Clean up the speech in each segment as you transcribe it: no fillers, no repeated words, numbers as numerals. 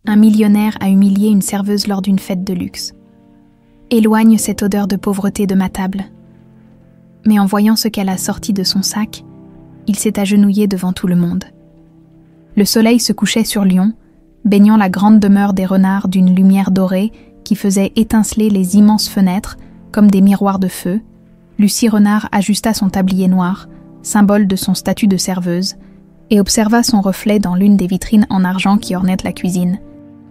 un millionnaire a humilié une serveuse lors d'une fête de luxe. Éloigne cette odeur de pauvreté de ma table. Mais en voyant ce qu'elle a sorti de son sac, il s'est agenouillé devant tout le monde. Le soleil se couchait sur Lyon, baignant la grande demeure des renards d'une lumière dorée qui faisait étinceler les immenses fenêtres comme des miroirs de feu. Lucie Renard ajusta son tablier noir, symbole de son statut de serveuse, et observa son reflet dans l'une des vitrines en argent qui ornaient la cuisine.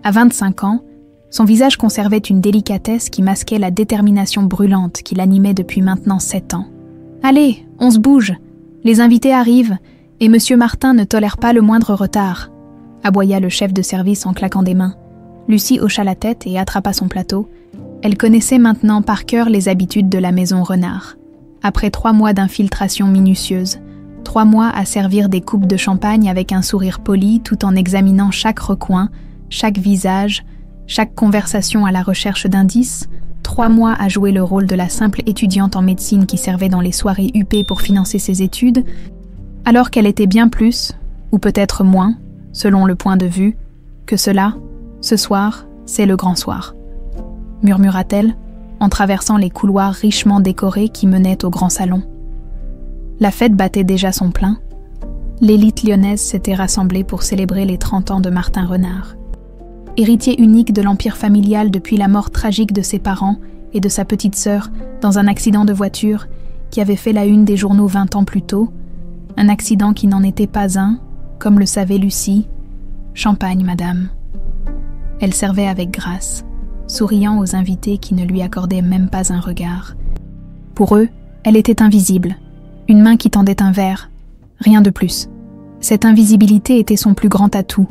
À 25 ans, son visage conservait une délicatesse qui masquait la détermination brûlante qui l'animait depuis maintenant 7 ans. « Allez, on se bouge, les invités arrivent, et Monsieur Martin ne tolère pas le moindre retard », aboya le chef de service en claquant des mains. Lucie hocha la tête et attrapa son plateau. Elle connaissait maintenant par cœur les habitudes de la maison Renard. Après 3 mois d'infiltration minutieuse, 3 mois à servir des coupes de champagne avec un sourire poli tout en examinant chaque recoin, chaque visage, chaque conversation à la recherche d'indices, 3 mois à jouer le rôle de la simple étudiante en médecine qui servait dans les soirées huppées pour financer ses études, alors qu'elle était bien plus, ou peut-être moins, selon le point de vue, que cela, ce soir, c'est le grand soir, murmura-t-elle, en traversant les couloirs richement décorés qui menaient au grand salon. La fête battait déjà son plein. L'élite lyonnaise s'était rassemblée pour célébrer les 30 ans de Martin Renard. Héritier unique de l'empire familial depuis la mort tragique de ses parents et de sa petite sœur dans un accident de voiture qui avait fait la une des journaux 20 ans plus tôt, un accident qui n'en était pas un, comme le savait Lucie. Champagne, madame. Elle servait avec grâce, souriant aux invités qui ne lui accordaient même pas un regard. Pour eux, elle était invisible, une main qui tendait un verre, rien de plus. Cette invisibilité était son plus grand atout.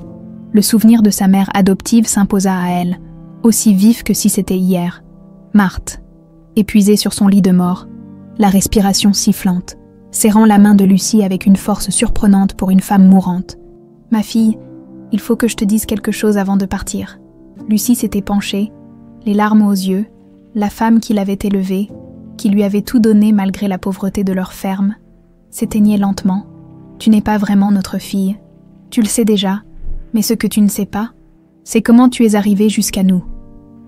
Le souvenir de sa mère adoptive s'imposa à elle, aussi vif que si c'était hier. Marthe, épuisée sur son lit de mort, la respiration sifflante, serrant la main de Lucie avec une force surprenante pour une femme mourante. « Ma fille, il faut que je te dise quelque chose avant de partir. » Lucie s'était penchée, les larmes aux yeux, la femme qui l'avait élevée, qui lui avait tout donné malgré la pauvreté de leur ferme, s'éteignait lentement. « Tu n'es pas vraiment notre fille. Tu le sais déjà, mais ce que tu ne sais pas, c'est comment tu es arrivée jusqu'à nous. »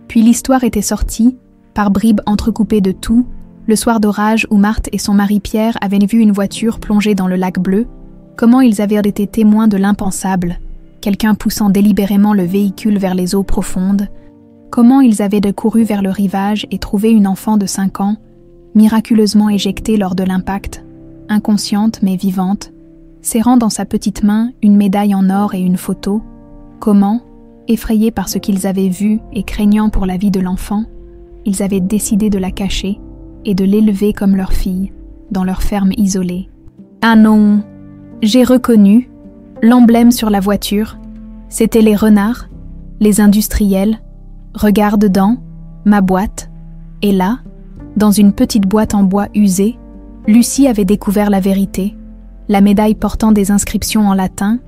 Puis l'histoire était sortie, par bribes entrecoupées de tout, le soir d'orage où Marthe et son mari Pierre avaient vu une voiture plongée dans le lac bleu, comment ils avaient été témoins de l'impensable, quelqu'un poussant délibérément le véhicule vers les eaux profondes, comment ils avaient couru vers le rivage et trouvé une enfant de 5 ans, miraculeusement éjectée lors de l'impact, inconsciente mais vivante, serrant dans sa petite main une médaille en or et une photo, comment, effrayés par ce qu'ils avaient vu et craignant pour la vie de l'enfant, ils avaient décidé de la cacher et de l'élever comme leur fille, dans leur ferme isolée. Ah non, j'ai reconnu, l'emblème sur la voiture, c'était les Renards, les industriels. Regarde dedans, ma boîte, et là, dans une petite boîte en bois usé, Lucie avait découvert la vérité, la médaille portant des inscriptions en latin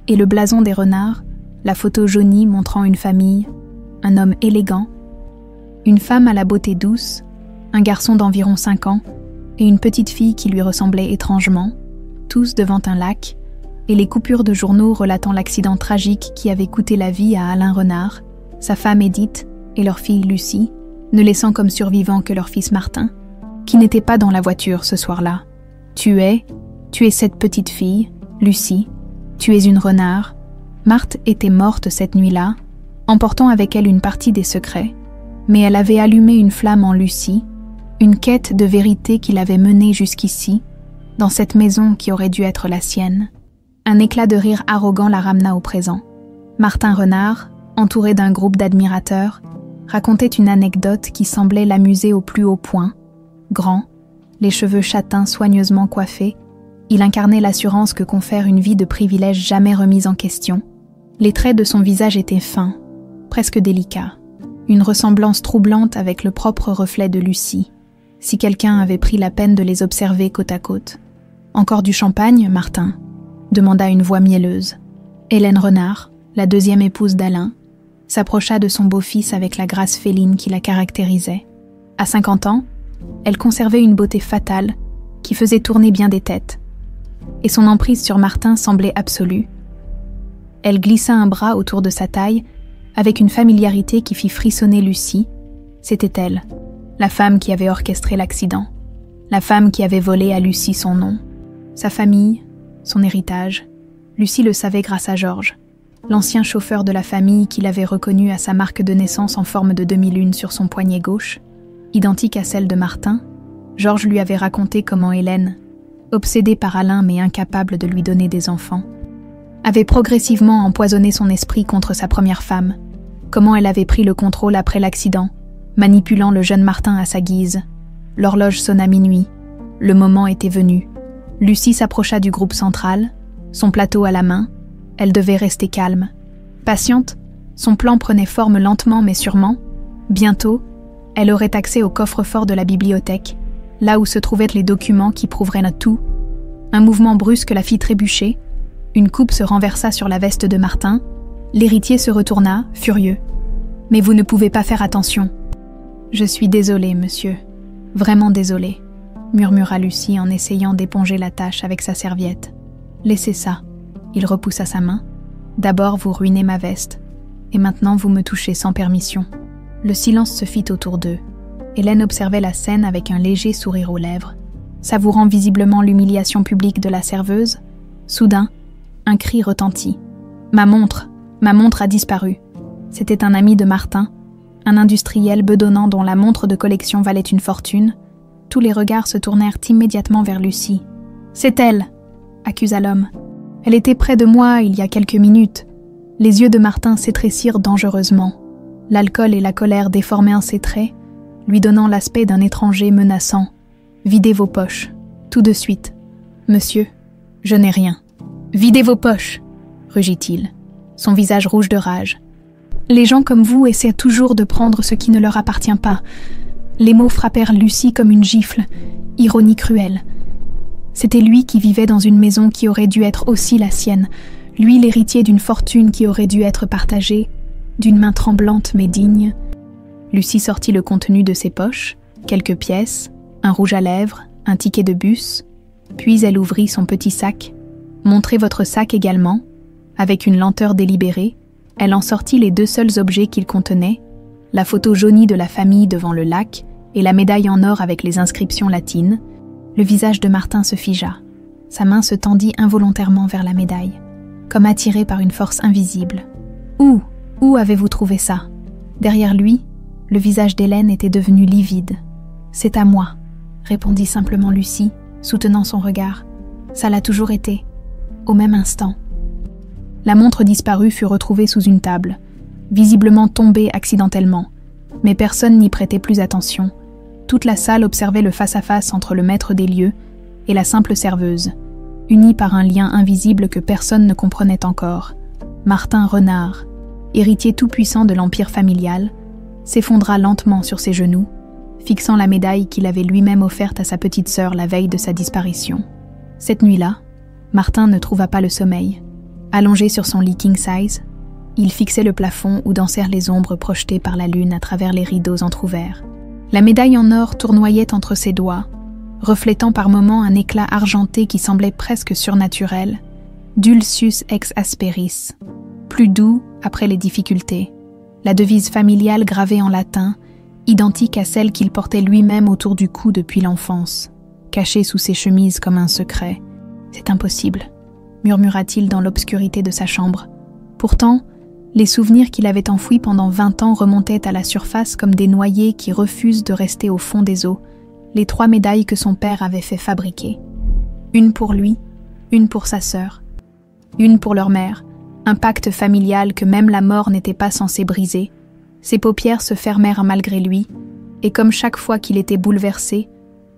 et le blason des Renards, la photo jaunie montrant une famille, un homme élégant, une femme à la beauté douce, un garçon d'environ 5 ans et une petite fille qui lui ressemblait étrangement, tous devant un lac, et les coupures de journaux relatant l'accident tragique qui avait coûté la vie à Alain Renard, sa femme Édith et leur fille Lucie, ne laissant comme survivant que leur fils Martin, qui n'était pas dans la voiture ce soir-là. Tu es cette petite fille, Lucie, tu es une Renard. Marthe était morte cette nuit-là, emportant avec elle une partie des secrets, mais elle avait allumé une flamme en Lucie, une quête de vérité qui l'avait menée jusqu'ici, dans cette maison qui aurait dû être la sienne. Un éclat de rire arrogant la ramena au présent. Martin Renard, entouré d'un groupe d'admirateurs, racontait une anecdote qui semblait l'amuser au plus haut point. Grand, les cheveux châtains soigneusement coiffés, il incarnait l'assurance que confère une vie de privilèges jamais remise en question. Les traits de son visage étaient fins, presque délicats, une ressemblance troublante avec le propre reflet de Lucie, si quelqu'un avait pris la peine de les observer côte à côte. « Encore du champagne, Martin ?» demanda une voix mielleuse. Hélène Renard, la deuxième épouse d'Alain, s'approcha de son beau-fils avec la grâce féline qui la caractérisait. À 50 ans, elle conservait une beauté fatale qui faisait tourner bien des têtes, et son emprise sur Martin semblait absolue. Elle glissa un bras autour de sa taille avec une familiarité qui fit frissonner Lucie. C'était elle, la femme qui avait orchestré l'accident, la femme qui avait volé à Lucie son nom, sa famille, son héritage. Lucie le savait grâce à Georges, l'ancien chauffeur de la famille qui l'avait reconnu à sa marque de naissance en forme de demi-lune sur son poignet gauche, identique à celle de Martin. Georges lui avait raconté comment Hélène, obsédée par Alain mais incapable de lui donner des enfants, avait progressivement empoisonné son esprit contre sa première femme, comment elle avait pris le contrôle après l'accident, manipulant le jeune Martin à sa guise. L'horloge sonna minuit. Le moment était venu. Lucie s'approcha du groupe central, son plateau à la main. Elle devait rester calme. Patiente, son plan prenait forme lentement mais sûrement. Bientôt, elle aurait accès au coffre-fort de la bibliothèque, là où se trouvaient les documents qui prouveraient tout. Un mouvement brusque la fit trébucher. Une coupe se renversa sur la veste de Martin. L'héritier se retourna, furieux. « Mais vous ne pouvez pas faire attention. »« Je suis désolée, monsieur. Vraiment désolée, » murmura Lucie en essayant d'éponger la tache avec sa serviette. « Laissez ça. » Il repoussa sa main. « D'abord, vous ruinez ma veste. Et maintenant, vous me touchez sans permission. » Le silence se fit autour d'eux. Hélène observait la scène avec un léger sourire aux lèvres, savourant visiblement l'humiliation publique de la serveuse. Soudain, un cri retentit. « Ma montre a disparu. » C'était un ami de Martin, un industriel bedonnant dont la montre de collection valait une fortune. Tous les regards se tournèrent immédiatement vers Lucie. « C'est elle !» accusa l'homme. « Elle était près de moi il y a quelques minutes. » Les yeux de Martin s'étrécirent dangereusement. L'alcool et la colère déformèrent ses traits, lui donnant l'aspect d'un étranger menaçant. « Videz vos poches, tout de suite. »« Monsieur, je n'ai rien. »« Videz vos poches !» rugit-il, son visage rouge de rage. « Les gens comme vous essaient toujours de prendre ce qui ne leur appartient pas. » Les mots frappèrent Lucie comme une gifle, ironie cruelle. C'était lui qui vivait dans une maison qui aurait dû être aussi la sienne, lui l'héritier d'une fortune qui aurait dû être partagée, d'une main tremblante mais digne. Lucie sortit le contenu de ses poches, quelques pièces, un rouge à lèvres, un ticket de bus, puis elle ouvrit son petit sac. « Montrez votre sac également. » Avec une lenteur délibérée, elle en sortit les deux seuls objets qu'il contenait, la photo jaunie de la famille devant le lac et la médaille en or avec les inscriptions latines. Le visage de Martin se figea. Sa main se tendit involontairement vers la médaille, comme attirée par une force invisible. « Où avez-vous trouvé ça ?» Derrière lui, le visage d'Hélène était devenu livide. « C'est à moi », répondit simplement Lucie, soutenant son regard. « Ça l'a toujours été, au même instant. » La montre disparue fut retrouvée sous une table, visiblement tombée accidentellement, mais personne n'y prêtait plus attention. Toute la salle observait le face-à-face entre le maître des lieux et la simple serveuse, unis par un lien invisible que personne ne comprenait encore. Martin Renard, héritier tout-puissant de l'empire familial, s'effondra lentement sur ses genoux, fixant la médaille qu'il avait lui-même offerte à sa petite sœur la veille de sa disparition. Cette nuit-là, Martin ne trouva pas le sommeil. Allongé sur son lit king size, il fixait le plafond où dansèrent les ombres projetées par la lune à travers les rideaux entr'ouverts. La médaille en or tournoyait entre ses doigts, reflétant par moments un éclat argenté qui semblait presque surnaturel, dulcius ex asperis, plus doux après les difficultés. La devise familiale gravée en latin, identique à celle qu'il portait lui-même autour du cou depuis l'enfance, cachée sous ses chemises comme un secret. « C'est impossible », murmura-t-il dans l'obscurité de sa chambre. Pourtant, les souvenirs qu'il avait enfouis pendant 20 ans remontaient à la surface comme des noyés qui refusent de rester au fond des eaux, les 3 médailles que son père avait fait fabriquer. Une pour lui, une pour sa sœur, une pour leur mère, un pacte familial que même la mort n'était pas censée briser. Ses paupières se fermèrent malgré lui, et comme chaque fois qu'il était bouleversé,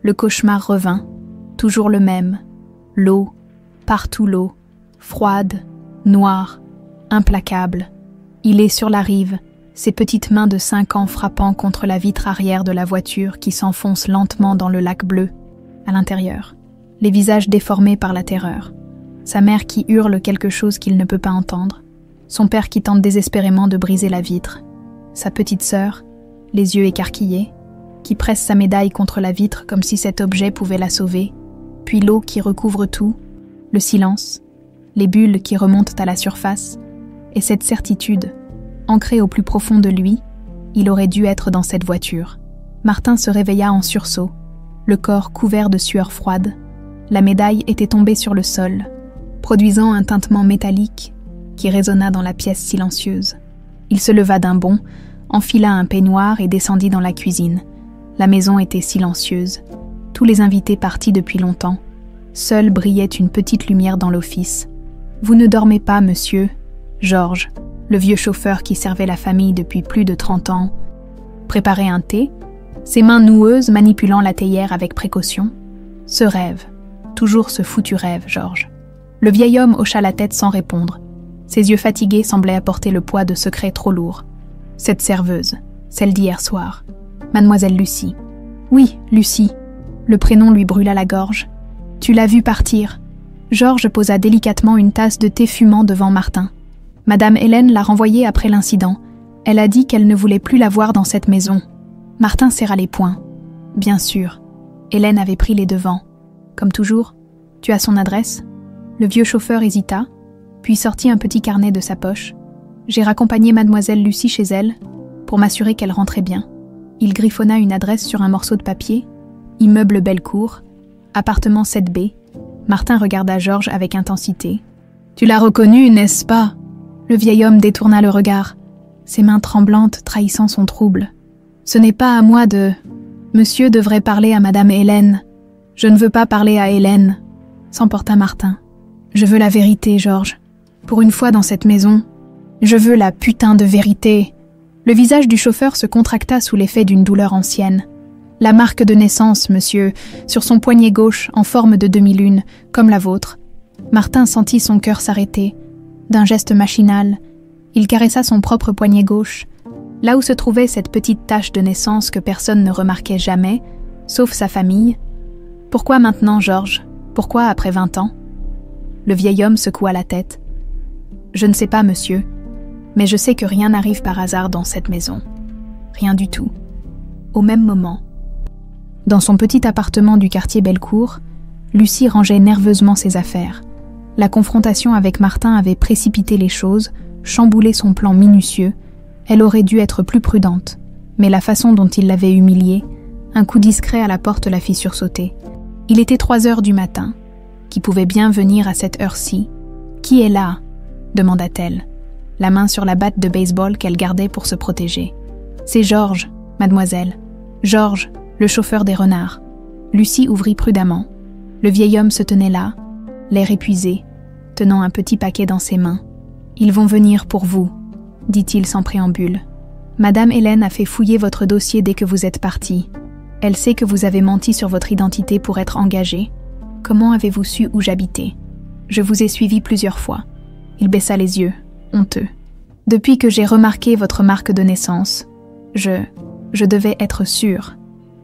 le cauchemar revint, toujours le même, l'eau, partout l'eau, froide, noire, implacable. Il est sur la rive, ses petites mains de 5 ans frappant contre la vitre arrière de la voiture qui s'enfonce lentement dans le lac bleu. À l'intérieur, les visages déformés par la terreur. Sa mère qui hurle quelque chose qu'il ne peut pas entendre. Son père qui tente désespérément de briser la vitre. Sa petite sœur, les yeux écarquillés, qui presse sa médaille contre la vitre comme si cet objet pouvait la sauver. Puis l'eau qui recouvre tout. Le silence, les bulles qui remontent à la surface, et cette certitude, Ancré au plus profond de lui, il aurait dû être dans cette voiture. Martin se réveilla en sursaut, le corps couvert de sueur froide. La médaille était tombée sur le sol, produisant un tintement métallique qui résonna dans la pièce silencieuse. Il se leva d'un bond, enfila un peignoir et descendit dans la cuisine. La maison était silencieuse. Tous les invités partis depuis longtemps. Seule brillait une petite lumière dans l'office. « Vous ne dormez pas, monsieur ?» Georges, le vieux chauffeur qui servait la famille depuis plus de 30 ans, préparait un thé, ses mains noueuses manipulant la théière avec précaution. Ce rêve, toujours ce foutu rêve, Georges. Le vieil homme hocha la tête sans répondre. Ses yeux fatigués semblaient apporter le poids de secrets trop lourds. Cette serveuse, celle d'hier soir, Mademoiselle Lucie. Oui, Lucie. Le prénom lui brûla la gorge. Tu l'as vue partir. Georges posa délicatement une tasse de thé fumant devant Martin. Madame Hélène l'a renvoyée après l'incident. Elle a dit qu'elle ne voulait plus la voir dans cette maison. Martin serra les poings. Bien sûr. Hélène avait pris les devants. Comme toujours, tu as son adresse ? Le vieux chauffeur hésita, puis sortit un petit carnet de sa poche. J'ai raccompagné Mademoiselle Lucie chez elle, pour m'assurer qu'elle rentrait bien. Il griffonna une adresse sur un morceau de papier. Immeuble Bellecour, appartement 7B. Martin regarda Georges avec intensité. « Tu l'as reconnu, n'est-ce pas ?» Le vieil homme détourna le regard, ses mains tremblantes trahissant son trouble. « Ce n'est pas à moi de... Monsieur devrait parler à Madame Hélène. Je ne veux pas parler à Hélène. » S'emporta Martin. « Je veux la vérité, Georges. Pour une fois dans cette maison, je veux la putain de vérité. » Le visage du chauffeur se contracta sous l'effet d'une douleur ancienne. « La marque de naissance, monsieur, sur son poignet gauche en forme de demi-lune, comme la vôtre. » Martin sentit son cœur s'arrêter. D'un geste machinal, il caressa son propre poignet gauche, là où se trouvait cette petite tache de naissance que personne ne remarquait jamais, sauf sa famille. « Pourquoi maintenant, Georges ? Pourquoi après 20 ans ?» Le vieil homme secoua la tête. « Je ne sais pas, monsieur, mais je sais que rien n'arrive par hasard dans cette maison. Rien du tout. » Au même moment, dans son petit appartement du quartier Bellecour, Lucie rangeait nerveusement ses affaires. La confrontation avec Martin avait précipité les choses, chamboulé son plan minutieux. Elle aurait dû être plus prudente, mais la façon dont il l'avait humiliée, un coup discret à la porte la fit sursauter. Il était 3 heures du matin. Qui pouvait bien venir à cette heure-ci ? Qui est là ? Demanda-t-elle, la main sur la batte de baseball qu'elle gardait pour se protéger. C'est Georges, mademoiselle. Georges, le chauffeur des renards. Lucie ouvrit prudemment. Le vieil homme se tenait là, l'air épuisé, tenant un petit paquet dans ses mains. « Ils vont venir pour vous », dit-il sans préambule. « Madame Hélène a fait fouiller votre dossier dès que vous êtes parti. Elle sait que vous avez menti sur votre identité pour être engagée. Comment avez-vous su où j'habitais ? Je vous ai suivi plusieurs fois. » Il baissa les yeux, honteux. « Depuis que j'ai remarqué votre marque de naissance, je devais être sûre. »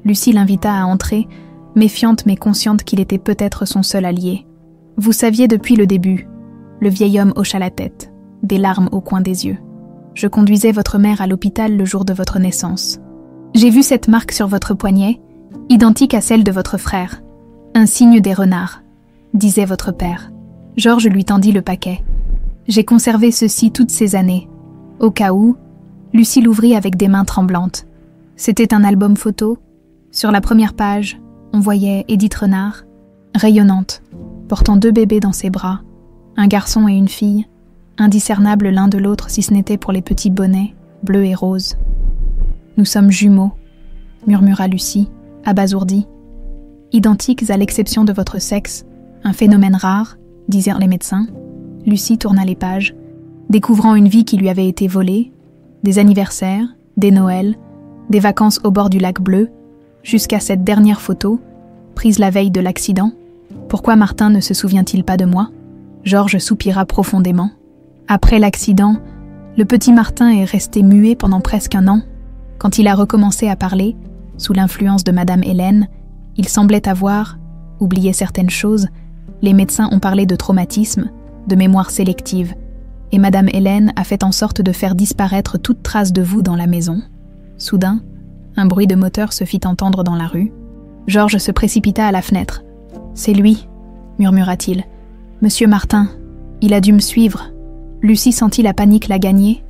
Lucie l'invita à entrer, méfiante mais consciente qu'il était peut-être son seul allié. « Vous saviez depuis le début. » Le vieil homme hocha la tête, des larmes au coin des yeux. « Je conduisais votre mère à l'hôpital le jour de votre naissance. J'ai vu cette marque sur votre poignet, identique à celle de votre frère. Un signe des renards, disait votre père. » Georges lui tendit le paquet. « J'ai conservé ceci toutes ces années. Au cas où, » Lucie l'ouvrit avec des mains tremblantes. C'était un album photo. Sur la première page, on voyait Édith Renard, rayonnante, portant 2 bébés dans ses bras, un garçon et une fille, indiscernables l'un de l'autre si ce n'était pour les petits bonnets, bleus et roses. « Nous sommes jumeaux, » murmura Lucie, abasourdie. « Identiques à l'exception de votre sexe, un phénomène rare, disèrent les médecins. » Lucie tourna les pages, découvrant une vie qui lui avait été volée, des anniversaires, des Noëls, des vacances au bord du lac bleu, jusqu'à cette dernière photo, prise la veille de l'accident. Pourquoi Martin ne se souvient-il pas de moi ? Georges soupira profondément. Après l'accident, le petit Martin est resté muet pendant presque 1 an. Quand il a recommencé à parler, sous l'influence de Madame Hélène, il semblait avoir oublié certaines choses. Les médecins ont parlé de traumatisme, de mémoire sélective, et Madame Hélène a fait en sorte de faire disparaître toute trace de vous dans la maison. Soudain, un bruit de moteur se fit entendre dans la rue. Georges se précipita à la fenêtre. « C'est lui, » murmura-t-il. « Monsieur Martin, il a dû me suivre. » Lucie sentit la panique la gagner.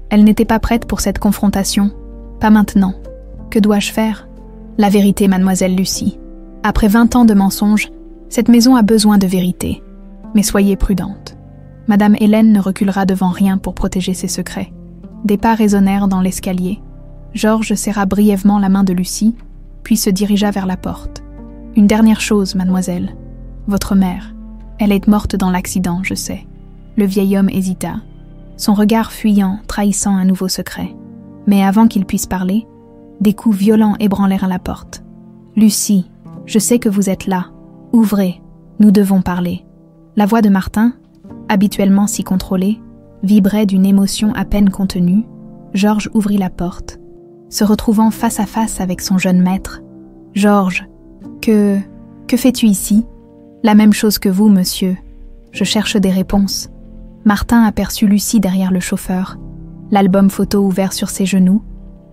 Elle n'était pas prête pour cette confrontation. Pas maintenant. Que dois-je faire? La vérité, mademoiselle Lucie. Après 20 ans de mensonges, cette maison a besoin de vérité. Mais soyez prudente. Madame Hélène ne reculera devant rien pour protéger ses secrets. Des pas résonnèrent dans l'escalier. Georges serra brièvement la main de Lucie, puis se dirigea vers la porte. « Une dernière chose, mademoiselle. Votre mère. Elle est morte dans l'accident, je sais. » Le vieil homme hésita, son regard fuyant, trahissant un nouveau secret. Mais avant qu'il puisse parler, des coups violents ébranlèrent la porte. « Lucie, je sais que vous êtes là. Ouvrez, nous devons parler. » La voix de Martin, habituellement si contrôlée, vibrait d'une émotion à peine contenue. Georges ouvrit la porte, se retrouvant face à face avec son jeune maître. « Georges, que fais-tu ici ?»« La même chose que vous, monsieur. Je cherche des réponses. » Martin aperçut Lucie derrière le chauffeur, l'album photo ouvert sur ses genoux.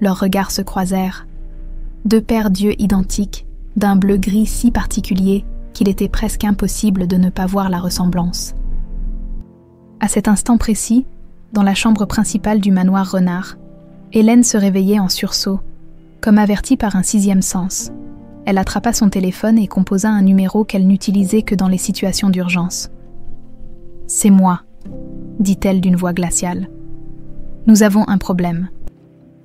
Leurs regards se croisèrent. Deux paires d'yeux identiques, d'un bleu-gris si particulier qu'il était presque impossible de ne pas voir la ressemblance. À cet instant précis, dans la chambre principale du manoir Renard, Hélène se réveillait en sursaut, comme avertie par un sixième sens. Elle attrapa son téléphone et composa un numéro qu'elle n'utilisait que dans les situations d'urgence. « C'est moi », dit-elle d'une voix glaciale. « Nous avons un problème. »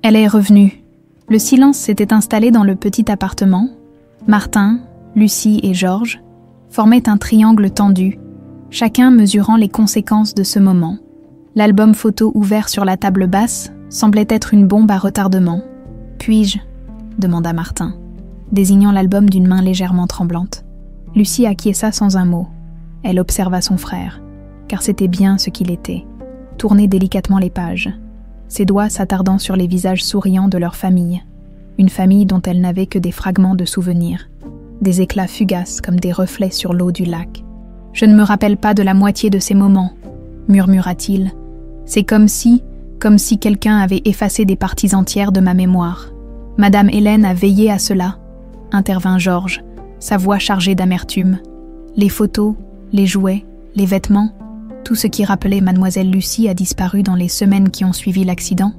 Elle est revenue. Le silence s'était installé dans le petit appartement. Martin, Lucie et Georges formaient un triangle tendu, chacun mesurant les conséquences de ce moment. L'album photo ouvert sur la table basse semblait être une bombe à retardement. « Puis-je » demanda Martin, désignant l'album d'une main légèrement tremblante. Lucie acquiesça sans un mot. Elle observa son frère, car c'était bien ce qu'il était, tourner délicatement les pages, ses doigts s'attardant sur les visages souriants de leur famille, une famille dont elle n'avait que des fragments de souvenirs, des éclats fugaces comme des reflets sur l'eau du lac. « Je ne me rappelle pas de la moitié de ces moments, » murmura-t-il. « C'est comme si quelqu'un avait effacé des parties entières de ma mémoire. » « Madame Hélène a veillé à cela, » intervint Georges, sa voix chargée d'amertume. Les photos, les jouets, les vêtements, tout ce qui rappelait mademoiselle Lucie a disparu dans les semaines qui ont suivi l'accident.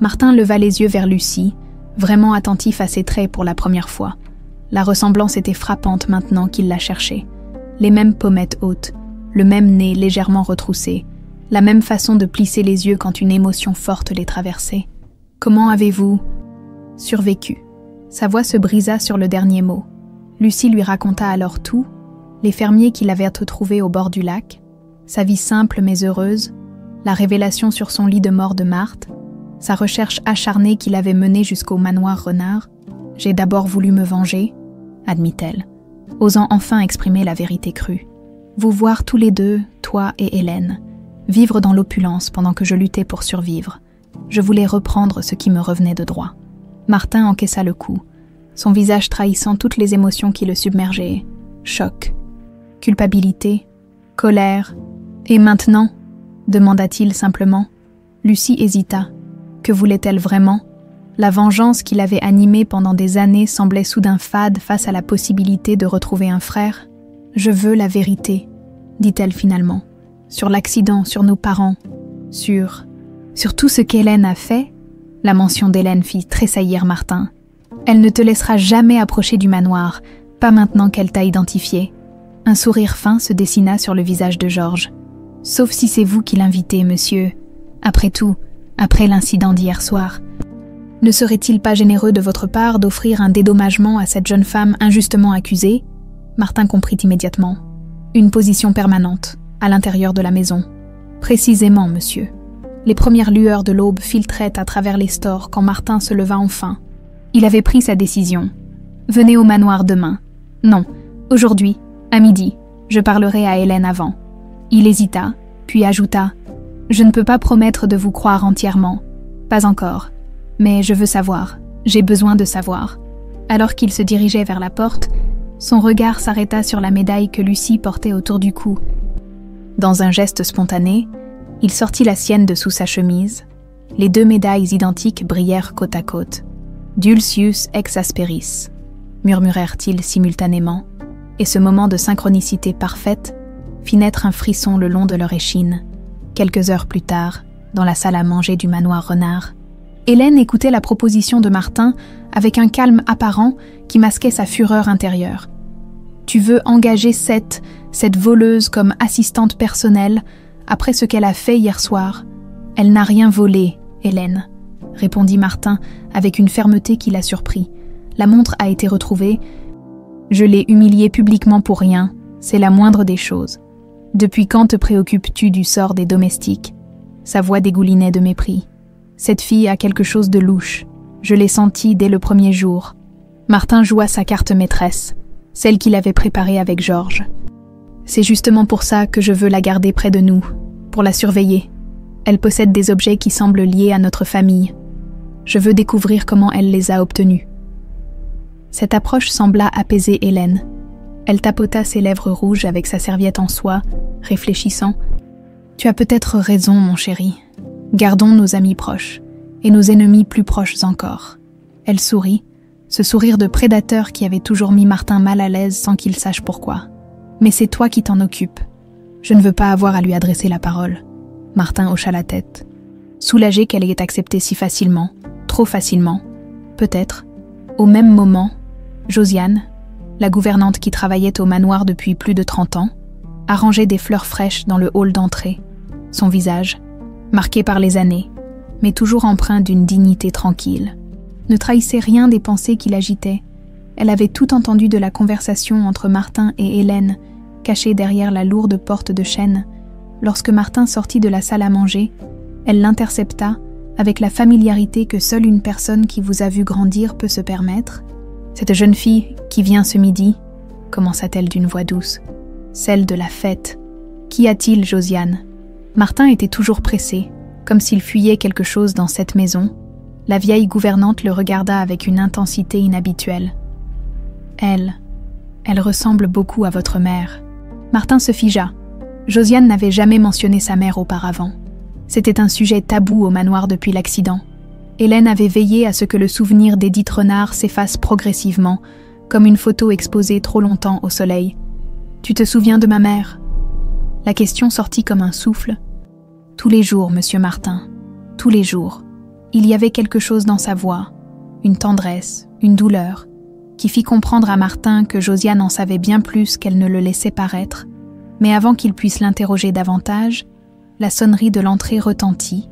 Martin leva les yeux vers Lucie, vraiment attentif à ses traits pour la première fois. La ressemblance était frappante maintenant qu'il la cherchait. Les mêmes pommettes hautes, le même nez légèrement retroussé, la même façon de plisser les yeux quand une émotion forte les traversait. « Comment avez-vous survécu ?» Sa voix se brisa sur le dernier mot. Lucie lui raconta alors tout, les fermiers qui l'avaient retrouvée au bord du lac, sa vie simple mais heureuse, la révélation sur son lit de mort de Marthe, sa recherche acharnée qui l'avait menée jusqu'au manoir Renard. « J'ai d'abord voulu me venger, » admit-elle, osant enfin exprimer la vérité crue. « Vous voir tous les deux, toi et Hélène, vivre dans l'opulence pendant que je luttais pour survivre. Je voulais reprendre ce qui me revenait de droit. » Martin encaissa le coup, son visage trahissant toutes les émotions qui le submergeaient. Choc, culpabilité, colère. « Et maintenant ?» demanda-t-il simplement. Lucie hésita. Que voulait-elle vraiment? La vengeance qui l'avait animée pendant des années semblait soudain fade face à la possibilité de retrouver un frère. « Je veux la vérité, » dit-elle finalement. « Sur l'accident, sur nos parents, sur tout ce qu'Hélène a fait. » La mention d'Hélène fit tressaillir Martin. « Elle ne te laissera jamais approcher du manoir, pas maintenant qu'elle t'a identifié. » Un sourire fin se dessina sur le visage de Georges. « Sauf si c'est vous qui l'invitez, monsieur. Après tout, après l'incident d'hier soir. Ne serait-il pas généreux de votre part d'offrir un dédommagement à cette jeune femme injustement accusée ?» Martin comprit immédiatement. « Une position permanente, à l'intérieur de la maison. »« Précisément, monsieur. » Les premières lueurs de l'aube filtraient à travers les stores quand Martin se leva enfin. Il avait pris sa décision. « Venez au manoir demain. »« Non, aujourd'hui, à midi. Je parlerai à Hélène avant. » Il hésita, puis ajouta « Je ne peux pas promettre de vous croire entièrement. Pas encore. Mais je veux savoir. J'ai besoin de savoir. » Alors qu'il se dirigeait vers la porte, son regard s'arrêta sur la médaille que Lucie portait autour du cou. Dans un geste spontané, il sortit la sienne de sous sa chemise. Les deux médailles identiques brillèrent côte à côte. « Dulcius ex asperis », murmurèrent-ils simultanément, et ce moment de synchronicité parfaite fit naître un frisson le long de leur échine. Quelques heures plus tard, dans la salle à manger du manoir Renard. Hélène écoutait la proposition de Martin avec un calme apparent qui masquait sa fureur intérieure. « Tu veux engager cette voleuse comme assistante personnelle après ce qu'elle a fait hier soir ? Elle n'a rien volé, Hélène, » répondit Martin avec une fermeté qui l'a surpris. La montre a été retrouvée. Je l'ai humiliée publiquement pour rien, c'est la moindre des choses. Depuis quand te préoccupes-tu du sort des domestiques ? Sa voix dégoulinait de mépris. Cette fille a quelque chose de louche. Je l'ai senti dès le premier jour. Martin joua sa carte maîtresse, celle qu'il avait préparée avec Georges. C'est justement pour ça que je veux la garder près de nous, pour la surveiller. Elle possède des objets qui semblent liés à notre famille. Je veux découvrir comment elle les a obtenus. Cette approche sembla apaiser Hélène. Elle tapota ses lèvres rouges avec sa serviette en soie, réfléchissant. « Tu as peut-être raison, mon chéri. Gardons nos amis proches, et nos ennemis plus proches encore. » Elle sourit, ce sourire de prédateur qui avait toujours mis Martin mal à l'aise sans qu'il sache pourquoi. « Mais c'est toi qui t'en occupes. Je ne veux pas avoir à lui adresser la parole. » Martin hocha la tête, soulagé qu'elle ait accepté si facilement, trop facilement. Peut-être, au même moment, Josiane, la gouvernante qui travaillait au manoir depuis plus de 30 ans, arrangeait des fleurs fraîches dans le hall d'entrée. Son visage, marqué par les années, mais toujours empreint d'une dignité tranquille, ne trahissait rien des pensées qui l'agitaient. Elle avait tout entendu de la conversation entre Martin et Hélène, cachée derrière la lourde porte de chêne. Lorsque Martin sortit de la salle à manger, elle l'intercepta avec la familiarité que seule une personne qui vous a vu grandir peut se permettre. « Cette jeune fille qui vient ce midi, » commença-t-elle d'une voix douce, « celle de la fête. Qu'y a-t-il, Josiane ?» Martin était toujours pressé, comme s'il fuyait quelque chose dans cette maison. La vieille gouvernante le regarda avec une intensité inhabituelle. « Elle ressemble beaucoup à votre mère. » Martin se figea. Josiane n'avait jamais mentionné sa mère auparavant. C'était un sujet tabou au manoir depuis l'accident. Hélène avait veillé à ce que le souvenir d'Édith Renard s'efface progressivement, comme une photo exposée trop longtemps au soleil. « Tu te souviens de ma mère ?» La question sortit comme un souffle. « Tous les jours, monsieur Martin, tous les jours. » Il y avait quelque chose dans sa voix, une tendresse, une douleur, qui fit comprendre à Martin que Josiane en savait bien plus qu'elle ne le laissait paraître. Mais avant qu'il puisse l'interroger davantage, la sonnerie de l'entrée retentit.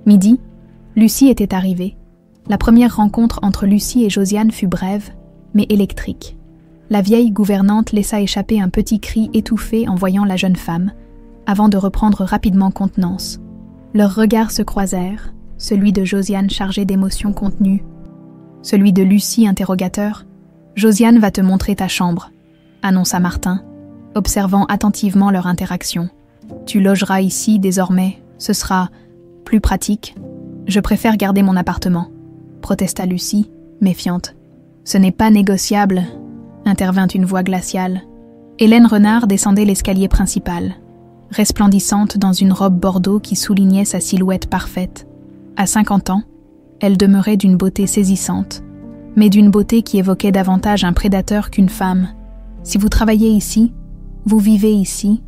Midi, Lucie était arrivée. La première rencontre entre Lucie et Josiane fut brève, mais électrique. La vieille gouvernante laissa échapper un petit cri étouffé en voyant la jeune femme, avant de reprendre rapidement contenance. Leurs regards se croisèrent, celui de Josiane chargé d'émotions contenues, celui de Lucie interrogateur. « Josiane va te montrer ta chambre », annonça Martin, observant attentivement leur interaction. « Tu logeras ici désormais, ce sera plus pratique. Je préfère garder mon appartement », protesta Lucie, méfiante. « Ce n'est pas négociable », intervint une voix glaciale. Hélène Renard descendait l'escalier principal, resplendissante dans une robe bordeaux qui soulignait sa silhouette parfaite. À 50 ans, elle demeurait d'une beauté saisissante, mais d'une beauté qui évoquait davantage un prédateur qu'une femme. « Si vous travaillez ici, vous vivez ici,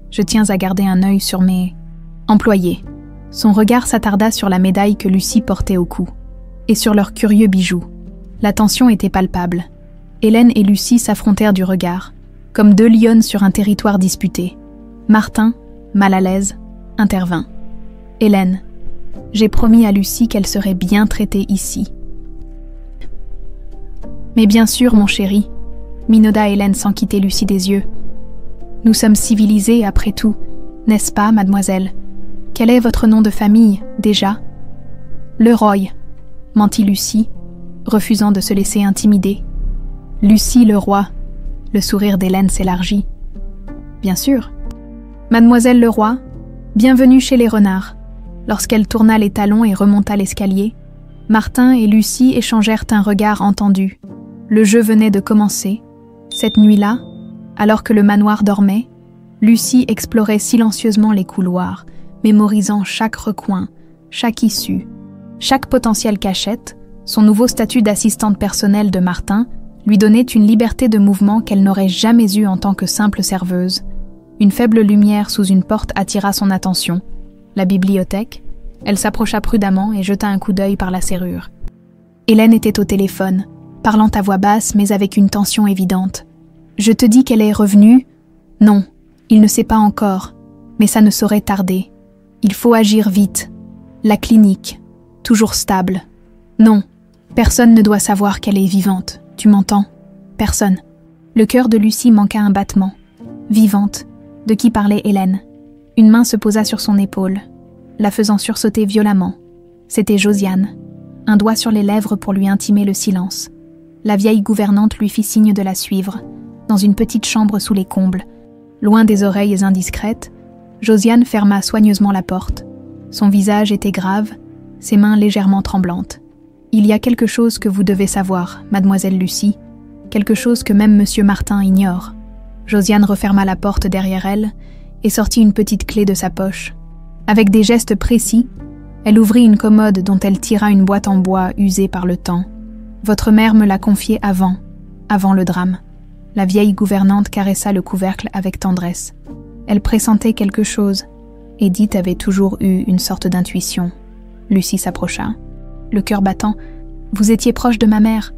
je tiens à garder un œil sur mes employés. » Son regard s'attarda sur la médaille que Lucie portait au cou, et sur leurs curieux bijoux. La tension était palpable. Hélène et Lucie s'affrontèrent du regard, comme deux lionnes sur un territoire disputé. Martin, mal à l'aise, intervint. « Hélène, j'ai promis à Lucie qu'elle serait bien traitée ici. » « Mais bien sûr, mon chéri, » minauda Hélène sans quitter Lucie des yeux. « Nous sommes civilisés après tout, n'est-ce pas, mademoiselle ? Quel est votre nom de famille, déjà ?»« Leroy » mentit Lucie, refusant de se laisser intimider. « Lucie Leroy » le sourire d'Hélène s'élargit. « Bien sûr. Mademoiselle Leroy, bienvenue chez les Renards. » Lorsqu'elle tourna les talons et remonta l'escalier, Martin et Lucie échangèrent un regard entendu. Le jeu venait de commencer. Cette nuit-là, alors que le manoir dormait, Lucie explorait silencieusement les couloirs, mémorisant chaque recoin, chaque issue, chaque potentielle cachette. Son nouveau statut d'assistante personnelle de Martin lui donnait une liberté de mouvement qu'elle n'aurait jamais eue en tant que simple serveuse. Une faible lumière sous une porte attira son attention. La bibliothèque, Elle s'approcha prudemment et jeta un coup d'œil par la serrure. Hélène était au téléphone, parlant à voix basse mais avec une tension évidente. « Je te dis qu'elle est revenue ? Non, il ne sait pas encore, mais ça ne saurait tarder. Il faut agir vite. La clinique, toujours stable. Non, personne ne doit savoir qu'elle est vivante, tu m'entends ? Personne. » Le cœur de Lucie manqua un battement. Vivante, de qui parlait Hélène ? Une main se posa sur son épaule, la faisant sursauter violemment. C'était Josiane, un doigt sur les lèvres pour lui intimer le silence. La vieille gouvernante lui fit signe de la suivre, dans une petite chambre sous les combles. Loin des oreilles indiscrètes, Josiane ferma soigneusement la porte. Son visage était grave, ses mains légèrement tremblantes. « Il y a quelque chose que vous devez savoir, mademoiselle Lucie, quelque chose que même monsieur Martin ignore. » Josiane referma la porte derrière elle et sortit une petite clé de sa poche. Avec des gestes précis, elle ouvrit une commode dont elle tira une boîte en bois usée par le temps. « Votre mère me l'a confiée avant le drame. » La vieille gouvernante caressa le couvercle avec tendresse. Elle pressentait quelque chose. Edith avait toujours eu une sorte d'intuition. Lucie s'approcha. Le cœur battant. « Vous étiez proche de ma mère ?»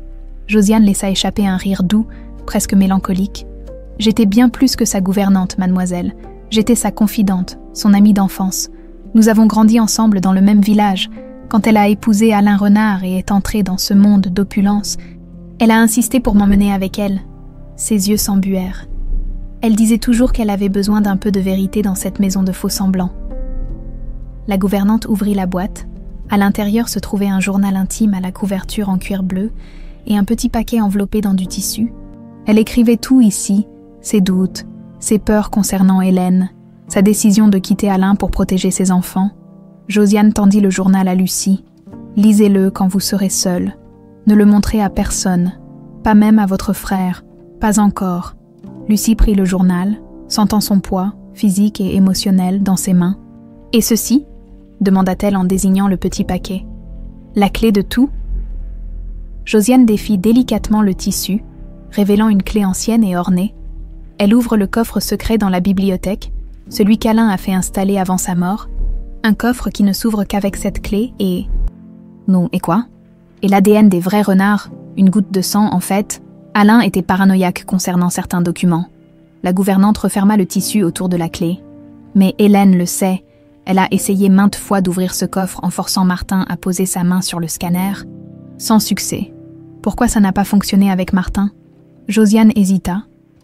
Josiane laissa échapper un rire doux, presque mélancolique. « J'étais bien plus que sa gouvernante, mademoiselle. J'étais sa confidente, son amie d'enfance. Nous avons grandi ensemble dans le même village. Quand elle a épousé Alain Renard et est entrée dans ce monde d'opulence, elle a insisté pour m'emmener avec elle. » Ses yeux s'embuèrent. Elle disait toujours qu'elle avait besoin d'un peu de vérité dans cette maison de faux-semblants. La gouvernante ouvrit la boîte. À l'intérieur se trouvait un journal intime à la couverture en cuir bleu et un petit paquet enveloppé dans du tissu. Elle écrivait tout ici, ses doutes, ses peurs concernant Hélène, sa décision de quitter Alain pour protéger ses enfants. Josiane tendit le journal à Lucie. « Lisez-le quand vous serez seule. Ne le montrez à personne, pas même à votre frère. Pas encore. » Lucie prit le journal, sentant son poids, physique et émotionnel, dans ses mains. « Et ceci ?» demanda-t-elle en désignant le petit paquet. « La clé de tout ?» Josiane défit délicatement le tissu, révélant une clé ancienne et ornée. Elle ouvre le coffre secret dans la bibliothèque, celui qu'Alain a fait installer avant sa mort. Un coffre qui ne s'ouvre qu'avec cette clé et... Non, et quoi ? Et l'ADN des vrais renards, une goutte de sang en fait. Alain était paranoïaque concernant certains documents. La gouvernante referma le tissu autour de la clé. Mais Hélène le sait, elle a essayé maintes fois d'ouvrir ce coffre en forçant Martin à poser sa main sur le scanner. Sans succès. Pourquoi ça n'a pas fonctionné avec Martin ? Josiane hésita,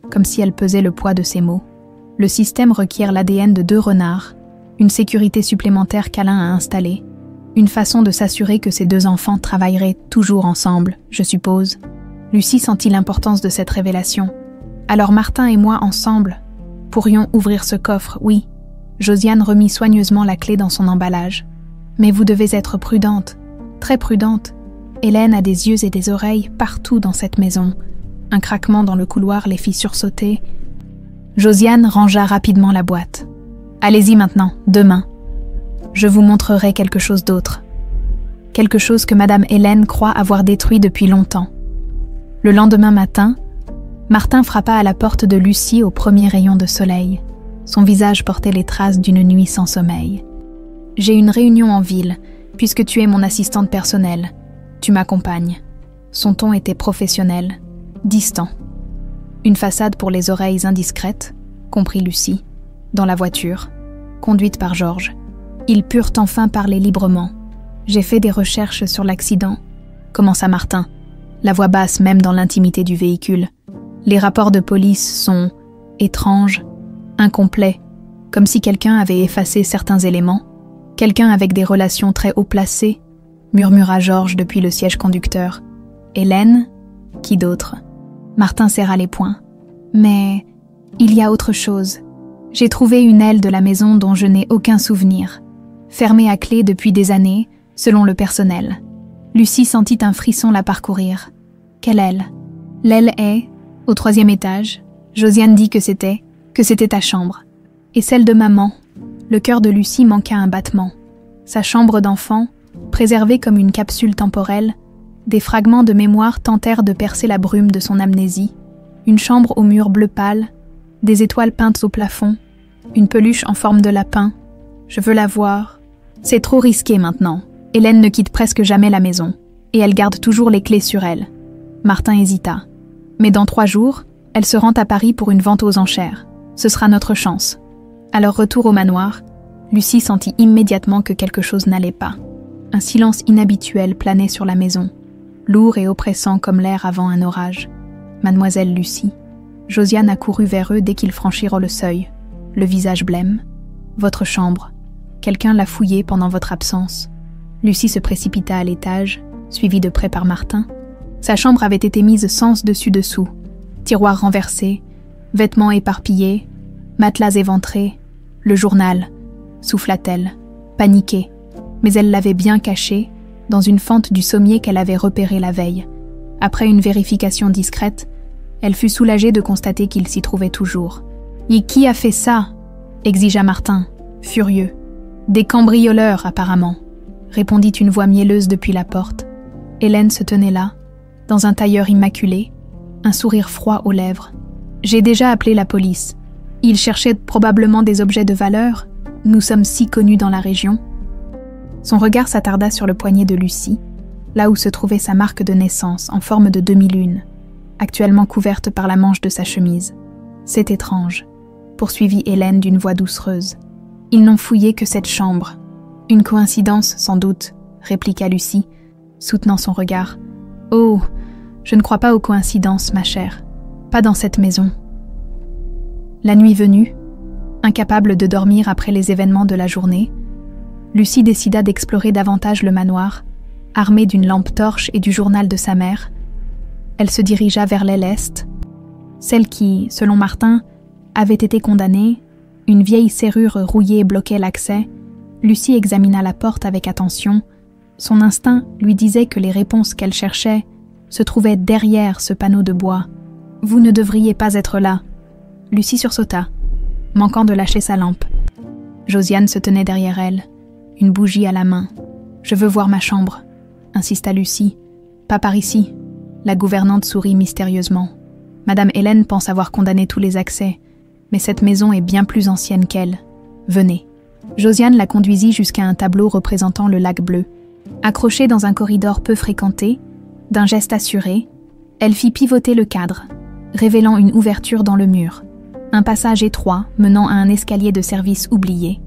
comme si elle pesait le poids de ses mots. Le système requiert l'ADN de 2 renards, une sécurité supplémentaire qu'Alain a installée, une façon de s'assurer que ces 2 enfants travailleraient toujours ensemble, je suppose. Lucie sentit l'importance de cette révélation. Alors Martin et moi ensemble pourrions ouvrir ce coffre, oui. Josiane remit soigneusement la clé dans son emballage. Mais vous devez être prudente, très prudente. Hélène a des yeux et des oreilles partout dans cette maison. Un craquement dans le couloir les fit sursauter. Josiane rangea rapidement la boîte. Allez-y maintenant, demain. Je vous montrerai quelque chose d'autre. Quelque chose que Madame Hélène croit avoir détruit depuis longtemps. Le lendemain matin, Martin frappa à la porte de Lucie au premier rayon de soleil. Son visage portait les traces d'une nuit sans sommeil. « J'ai une réunion en ville, puisque tu es mon assistante personnelle. Tu m'accompagnes. » Son ton était professionnel, distant. Une façade pour les oreilles indiscrètes, comprit Lucie, dans la voiture, conduite par Georges. Ils purent enfin parler librement. « J'ai fait des recherches sur l'accident, » commença Martin, la voix basse même dans l'intimité du véhicule. Les rapports de police sont étranges, incomplets, comme si quelqu'un avait effacé certains éléments. Quelqu'un avec des relations très haut placées, murmura Georges depuis le siège conducteur. Hélène ? Qui d'autre ? Martin serra les poings. Mais il y a autre chose. J'ai trouvé une aile de la maison dont je n'ai aucun souvenir, fermée à clé depuis des années, selon le personnel. Lucie sentit un frisson la parcourir. Quelle aile ? L'aile est, au 3e étage. Josiane dit que c'était ta chambre. Et celle de maman. Le cœur de Lucie manqua un battement. Sa chambre d'enfant, préservée comme une capsule temporelle, des fragments de mémoire tentèrent de percer la brume de son amnésie. Une chambre aux murs bleu pâle, des étoiles peintes au plafond, une peluche en forme de lapin. Je veux la voir, C'est trop risqué maintenant. Hélène ne quitte presque jamais la maison, et elle garde toujours les clés sur elle. Martin hésita. Mais dans 3 jours, elle se rend à Paris pour une vente aux enchères. Ce sera notre chance. À leur retour au manoir, Lucie sentit immédiatement que quelque chose n'allait pas. Un silence inhabituel planait sur la maison, lourd et oppressant comme l'air avant un orage. Mademoiselle Lucie. Josiane accourut vers eux dès qu'ils franchirent le seuil, le visage blême. Votre chambre. Quelqu'un l'a fouillée pendant votre absence. Lucie se précipita à l'étage, suivie de près par Martin. Sa chambre avait été mise sens dessus-dessous. Tiroirs renversés, vêtements éparpillés, matelas éventrés, le journal, souffla-t-elle, paniquée. Mais elle l'avait bien caché, dans une fente du sommier qu'elle avait repéré la veille. Après une vérification discrète, elle fut soulagée de constater qu'il s'y trouvait toujours. « Et qui a fait ça ?» exigea Martin, furieux. « Des cambrioleurs, apparemment », répondit une voix mielleuse depuis la porte. Hélène se tenait là, dans un tailleur immaculé, un sourire froid aux lèvres. « J'ai déjà appelé la police. Ils cherchaient probablement des objets de valeur. Nous sommes si connus dans la région. » Son regard s'attarda sur le poignet de Lucie, là où se trouvait sa marque de naissance en forme de demi-lune, actuellement couverte par la manche de sa chemise. « C'est étrange, » poursuivit Hélène d'une voix doucereuse. « Ils n'ont fouillé que cette chambre. »« Une coïncidence, sans doute, » répliqua Lucie, soutenant son regard. « Oh, je ne crois pas aux coïncidences, ma chère. Pas dans cette maison. » La nuit venue, incapable de dormir après les événements de la journée, Lucie décida d'explorer davantage le manoir, armée d'une lampe torche et du journal de sa mère. Elle se dirigea vers l'aile est, celle qui, selon Martin, avait été condamnée. Une vieille serrure rouillée bloquait l'accès. Lucie examina la porte avec attention. Son instinct lui disait que les réponses qu'elle cherchait se trouvaient derrière ce panneau de bois. « Vous ne devriez pas être là. » Lucie sursauta, manquant de lâcher sa lampe. Josiane se tenait derrière elle, une bougie à la main. « Je veux voir ma chambre », insista Lucie. « Pas par ici. » La gouvernante sourit mystérieusement. « Madame Hélène pense avoir condamné tous les accès, mais cette maison est bien plus ancienne qu'elle. Venez. » Josiane la conduisit jusqu'à un tableau représentant le lac bleu. Accrochée dans un corridor peu fréquenté, d'un geste assuré, elle fit pivoter le cadre, révélant une ouverture dans le mur. Un passage étroit menant à un escalier de service oublié.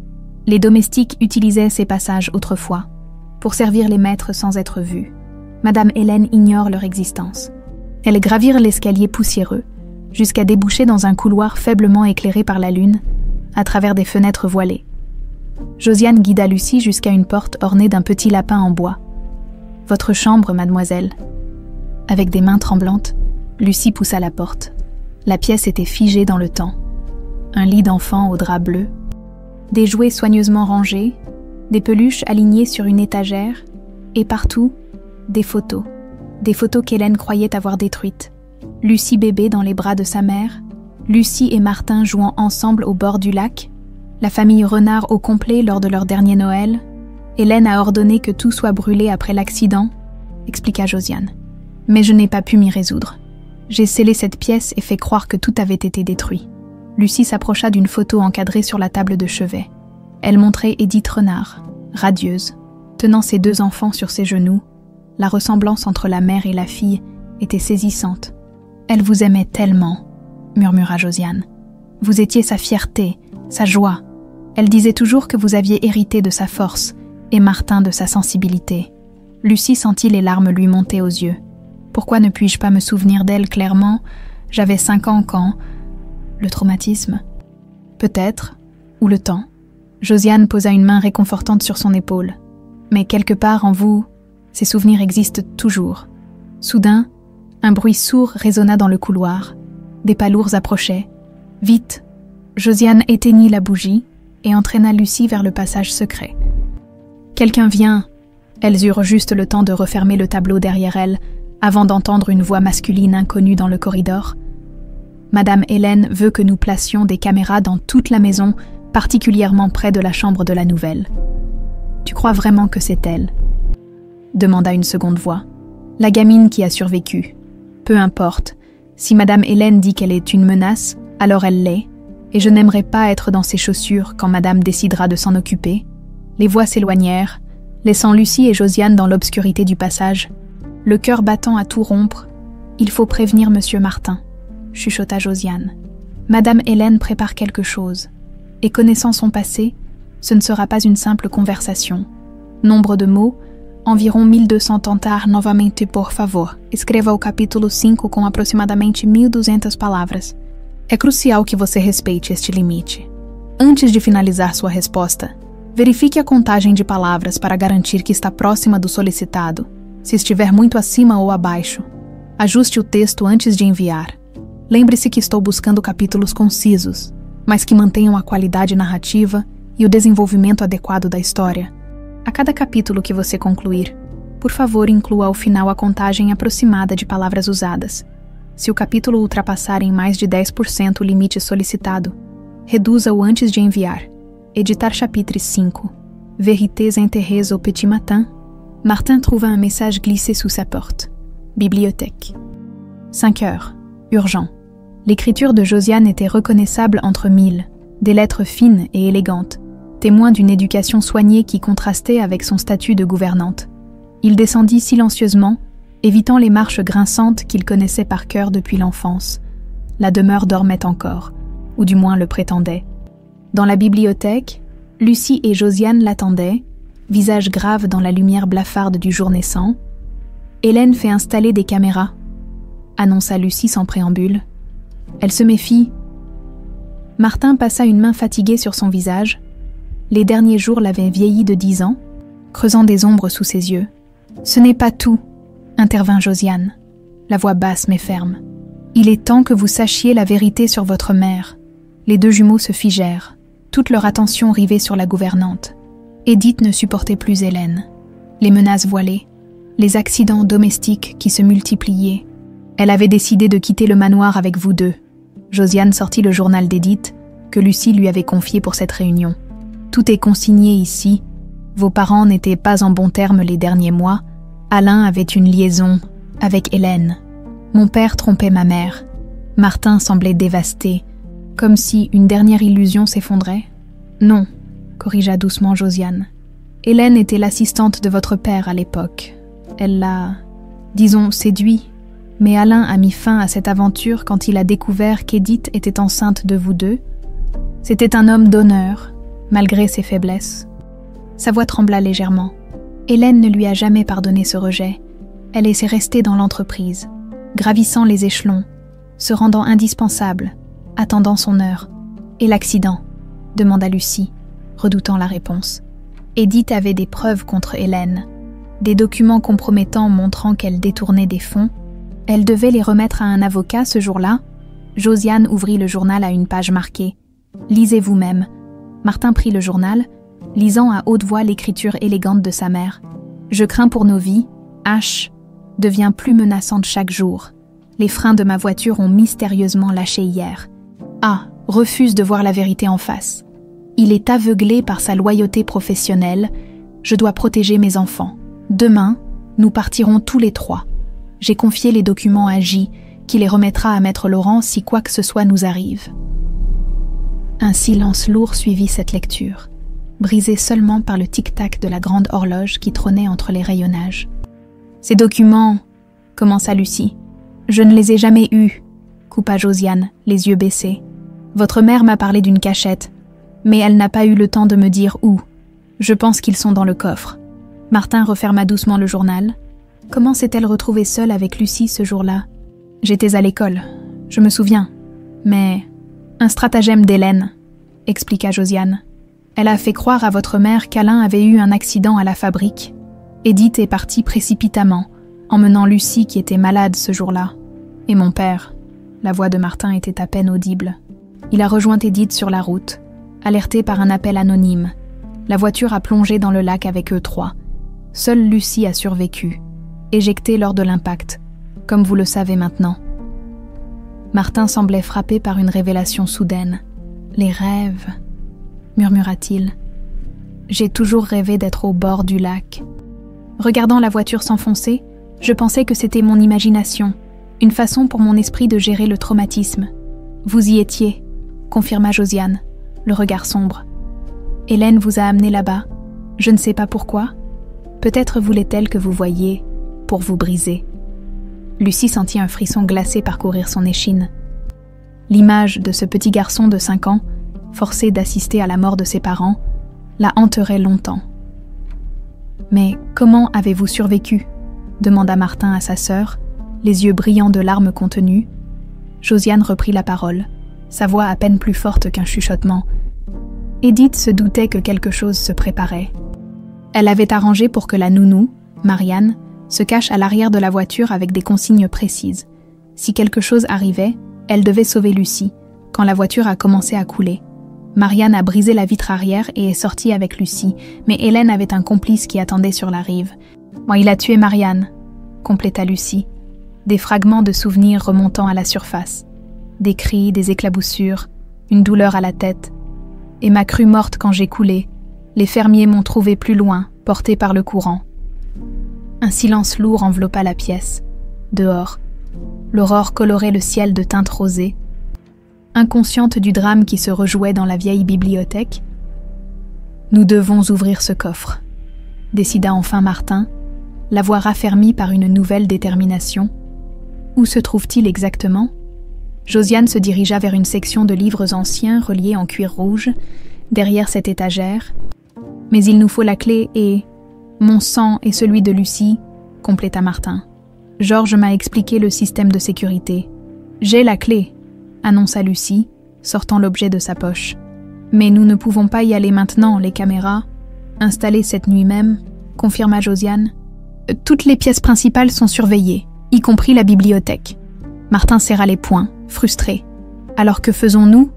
Les domestiques utilisaient ces passages autrefois, pour servir les maîtres sans être vus. Madame Hélène ignore leur existence. Elles gravirent l'escalier poussiéreux, jusqu'à déboucher dans un couloir faiblement éclairé par la lune, à travers des fenêtres voilées. Josiane guida Lucie jusqu'à une porte ornée d'un petit lapin en bois. « Votre chambre, mademoiselle. » Avec des mains tremblantes, Lucie poussa la porte. La pièce était figée dans le temps. Un lit d'enfant au drap bleu, des jouets soigneusement rangés, des peluches alignées sur une étagère, et partout, des photos qu'Hélène croyait avoir détruites. Lucie bébé dans les bras de sa mère, Lucie et Martin jouant ensemble au bord du lac, la famille Renard au complet lors de leur dernier Noël. Hélène a ordonné que tout soit brûlé après l'accident, expliqua Josiane. Mais je n'ai pas pu m'y résoudre. J'ai scellé cette pièce et fait croire que tout avait été détruit. Lucie s'approcha d'une photo encadrée sur la table de chevet. Elle montrait Édith Renard, radieuse, tenant ses 2 enfants sur ses genoux. La ressemblance entre la mère et la fille était saisissante. « Elle vous aimait tellement », murmura Josiane. « Vous étiez sa fierté, sa joie. Elle disait toujours que vous aviez hérité de sa force et Martin de sa sensibilité. » Lucie sentit les larmes lui monter aux yeux. « Pourquoi ne puis-je pas me souvenir d'elle clairement ? J'avais 5 ans quand... » Le traumatisme ? Peut-être. Ou le temps. Josiane posa une main réconfortante sur son épaule. Mais quelque part en vous, ces souvenirs existent toujours. Soudain, un bruit sourd résonna dans le couloir. Des pas lourds approchaient. Vite, Josiane éteignit la bougie et entraîna Lucie vers le passage secret. « Quelqu'un vient !» Elles eurent juste le temps de refermer le tableau derrière elles avant d'entendre une voix masculine inconnue dans le corridor. « Madame Hélène veut que nous placions des caméras dans toute la maison, particulièrement près de la chambre de la nouvelle. »« Tu crois vraiment que c'est elle ?» demanda une seconde voix. « La gamine qui a survécu. Peu importe. Si Madame Hélène dit qu'elle est une menace, alors elle l'est, et je n'aimerais pas être dans ses chaussures quand Madame décidera de s'en occuper. Les voix s'éloignèrent, laissant Lucie et Josiane dans l'obscurité du passage. Le cœur battant à tout rompre, « Il faut prévenir Monsieur Martin », chuchota Josiane. « Madame Hélène prépare quelque chose, et connaissant son passé, ce ne sera pas une simple conversation. Nombre de mots, environ 1200 tentar novamente por favor. Escreva o capítulo 5 com aproximadamente 1200 palavras. É crucial que você respeite este limite. Antes de finalizar sua resposta, verifique a contagem de palavras para garantir que está próxima do solicitado. Se estiver muito acima ou abaixo, ajuste o texto antes de enviar. Lembre-se que estou buscando capítulos concisos, mas que mantenham a qualidade narrativa e o desenvolvimento adequado da história. A cada capítulo que você concluir, por favor, inclua ao final a contagem aproximada de palavras usadas. Se o capítulo ultrapassar em mais de 10% o limite solicitado, reduza-o antes de enviar. Editar chapitre 5. Vérités enterrées au petit matin. Martin trouva un message glissé sous sa porte. Bibliothèque. 5 heures. Urgent. L'écriture de Josiane était reconnaissable entre mille, des lettres fines et élégantes, témoin d'une éducation soignée qui contrastait avec son statut de gouvernante. Il descendit silencieusement, évitant les marches grinçantes qu'il connaissait par cœur depuis l'enfance. La demeure dormait encore, ou du moins le prétendait. Dans la bibliothèque, Lucie et Josiane l'attendaient, visage grave dans la lumière blafarde du jour naissant. « Hélène fait installer des caméras », annonça Lucie sans préambule. Elle se méfie. Martin passa une main fatiguée sur son visage. Les derniers jours l'avaient vieilli de 10 ans, creusant des ombres sous ses yeux. « Ce n'est pas tout », intervint Josiane, la voix basse mais ferme. « Il est temps que vous sachiez la vérité sur votre mère. » Les deux jumeaux se figèrent, toute leur attention rivée sur la gouvernante. Édith ne supportait plus Hélène. Les menaces voilées, les accidents domestiques qui se multipliaient. Elle avait décidé de quitter le manoir avec vous deux. Josiane sortit le journal d'Édith, que Lucie lui avait confié pour cette réunion. Tout est consigné ici. Vos parents n'étaient pas en bons termes les derniers mois. Alain avait une liaison avec Hélène. Mon père trompait ma mère. Martin semblait dévasté, comme si une dernière illusion s'effondrait. Non, corrigea doucement Josiane. Hélène était l'assistante de votre père à l'époque. Elle l'a, disons, séduit. Mais Alain a mis fin à cette aventure quand il a découvert qu'Édith était enceinte de vous deux. C'était un homme d'honneur, malgré ses faiblesses. Sa voix trembla légèrement. Hélène ne lui a jamais pardonné ce rejet. Elle est restée dans l'entreprise, gravissant les échelons, se rendant indispensable, attendant son heure. Et l'accident ? Demanda Lucie, redoutant la réponse. Édith avait des preuves contre Hélène, des documents compromettants montrant qu'elle détournait des fonds. Elle devait les remettre à un avocat ce jour-là. Josiane ouvrit le journal à une page marquée « Lisez vous-même ». Martin prit le journal, lisant à haute voix l'écriture élégante de sa mère. « Je crains pour nos vies. H devient plus menaçante chaque jour. Les freins de ma voiture ont mystérieusement lâché hier. A refuse de voir la vérité en face. Il est aveuglé par sa loyauté professionnelle. Je dois protéger mes enfants. Demain, nous partirons tous les trois. J'ai confié les documents à J, qui les remettra à Maître Laurent si quoi que ce soit nous arrive. » Un silence lourd suivit cette lecture, brisé seulement par le tic-tac de la grande horloge qui trônait entre les rayonnages. « Ces documents, » commença Lucie. « Je ne les ai jamais eus, » coupa Josiane, les yeux baissés. « Votre mère m'a parlé d'une cachette, mais elle n'a pas eu le temps de me dire où. Je pense qu'ils sont dans le coffre. » Martin referma doucement le journal. Comment s'est-elle retrouvée seule avec Lucie ce jour-là ? J'étais à l'école, je me souviens. Mais un stratagème d'Hélène, expliqua Josiane. Elle a fait croire à votre mère qu'Alain avait eu un accident à la fabrique. Édith est partie précipitamment, emmenant Lucie qui était malade ce jour-là. Et mon père, la voix de Martin était à peine audible. Il a rejoint Édith sur la route, alerté par un appel anonyme. La voiture a plongé dans le lac avec eux trois. Seule Lucie a survécu, éjectée lors de l'impact, comme vous le savez maintenant. Martin semblait frappé par une révélation soudaine. « Les rêves », murmura-t-il. « J'ai toujours rêvé d'être au bord du lac. » Regardant la voiture s'enfoncer, je pensais que c'était mon imagination, une façon pour mon esprit de gérer le traumatisme. « Vous y étiez », confirma Josiane, le regard sombre. « Hélène vous a amené là-bas. Je ne sais pas pourquoi. Peut-être voulait-elle que vous voyiez pour vous briser. Lucie sentit un frisson glacé parcourir son échine. L'image de ce petit garçon de 5 ans, forcé d'assister à la mort de ses parents, la hanterait longtemps. « Mais comment avez-vous survécu ?» demanda Martin à sa sœur, les yeux brillants de larmes contenues. Josiane reprit la parole, sa voix à peine plus forte qu'un chuchotement. Edith se doutait que quelque chose se préparait. Elle avait arrangé pour que la nounou, Marianne, se cache à l'arrière de la voiture avec des consignes précises. Si quelque chose arrivait, elle devait sauver Lucie, quand la voiture a commencé à couler. Marianne a brisé la vitre arrière et est sortie avec Lucie, mais Hélène avait un complice qui attendait sur la rive. « Moi, il a tué Marianne », compléta Lucie, des fragments de souvenirs remontant à la surface. Des cris, des éclaboussures, une douleur à la tête. Et m'a cru morte quand j'ai coulé. Les fermiers m'ont trouvée plus loin, portée par le courant. Un silence lourd enveloppa la pièce. Dehors, l'aurore colorait le ciel de teintes rosées. Inconsciente du drame qui se rejouait dans la vieille bibliothèque, « Nous devons ouvrir ce coffre », décida enfin Martin, la voix raffermie par une nouvelle détermination. Où se trouve-t-il exactement ? Josiane se dirigea vers une section de livres anciens reliés en cuir rouge, derrière cette étagère. « Mais il nous faut la clé et... mon sang et celui de Lucie, » compléta Martin. Georges m'a expliqué le système de sécurité. « J'ai la clé », annonça Lucie, sortant l'objet de sa poche. « Mais nous ne pouvons pas y aller maintenant, les caméras. Installées cette nuit même, » confirma Josiane. « Toutes les pièces principales sont surveillées, y compris la bibliothèque. » Martin serra les poings, frustré. « Alors que faisons-nous ?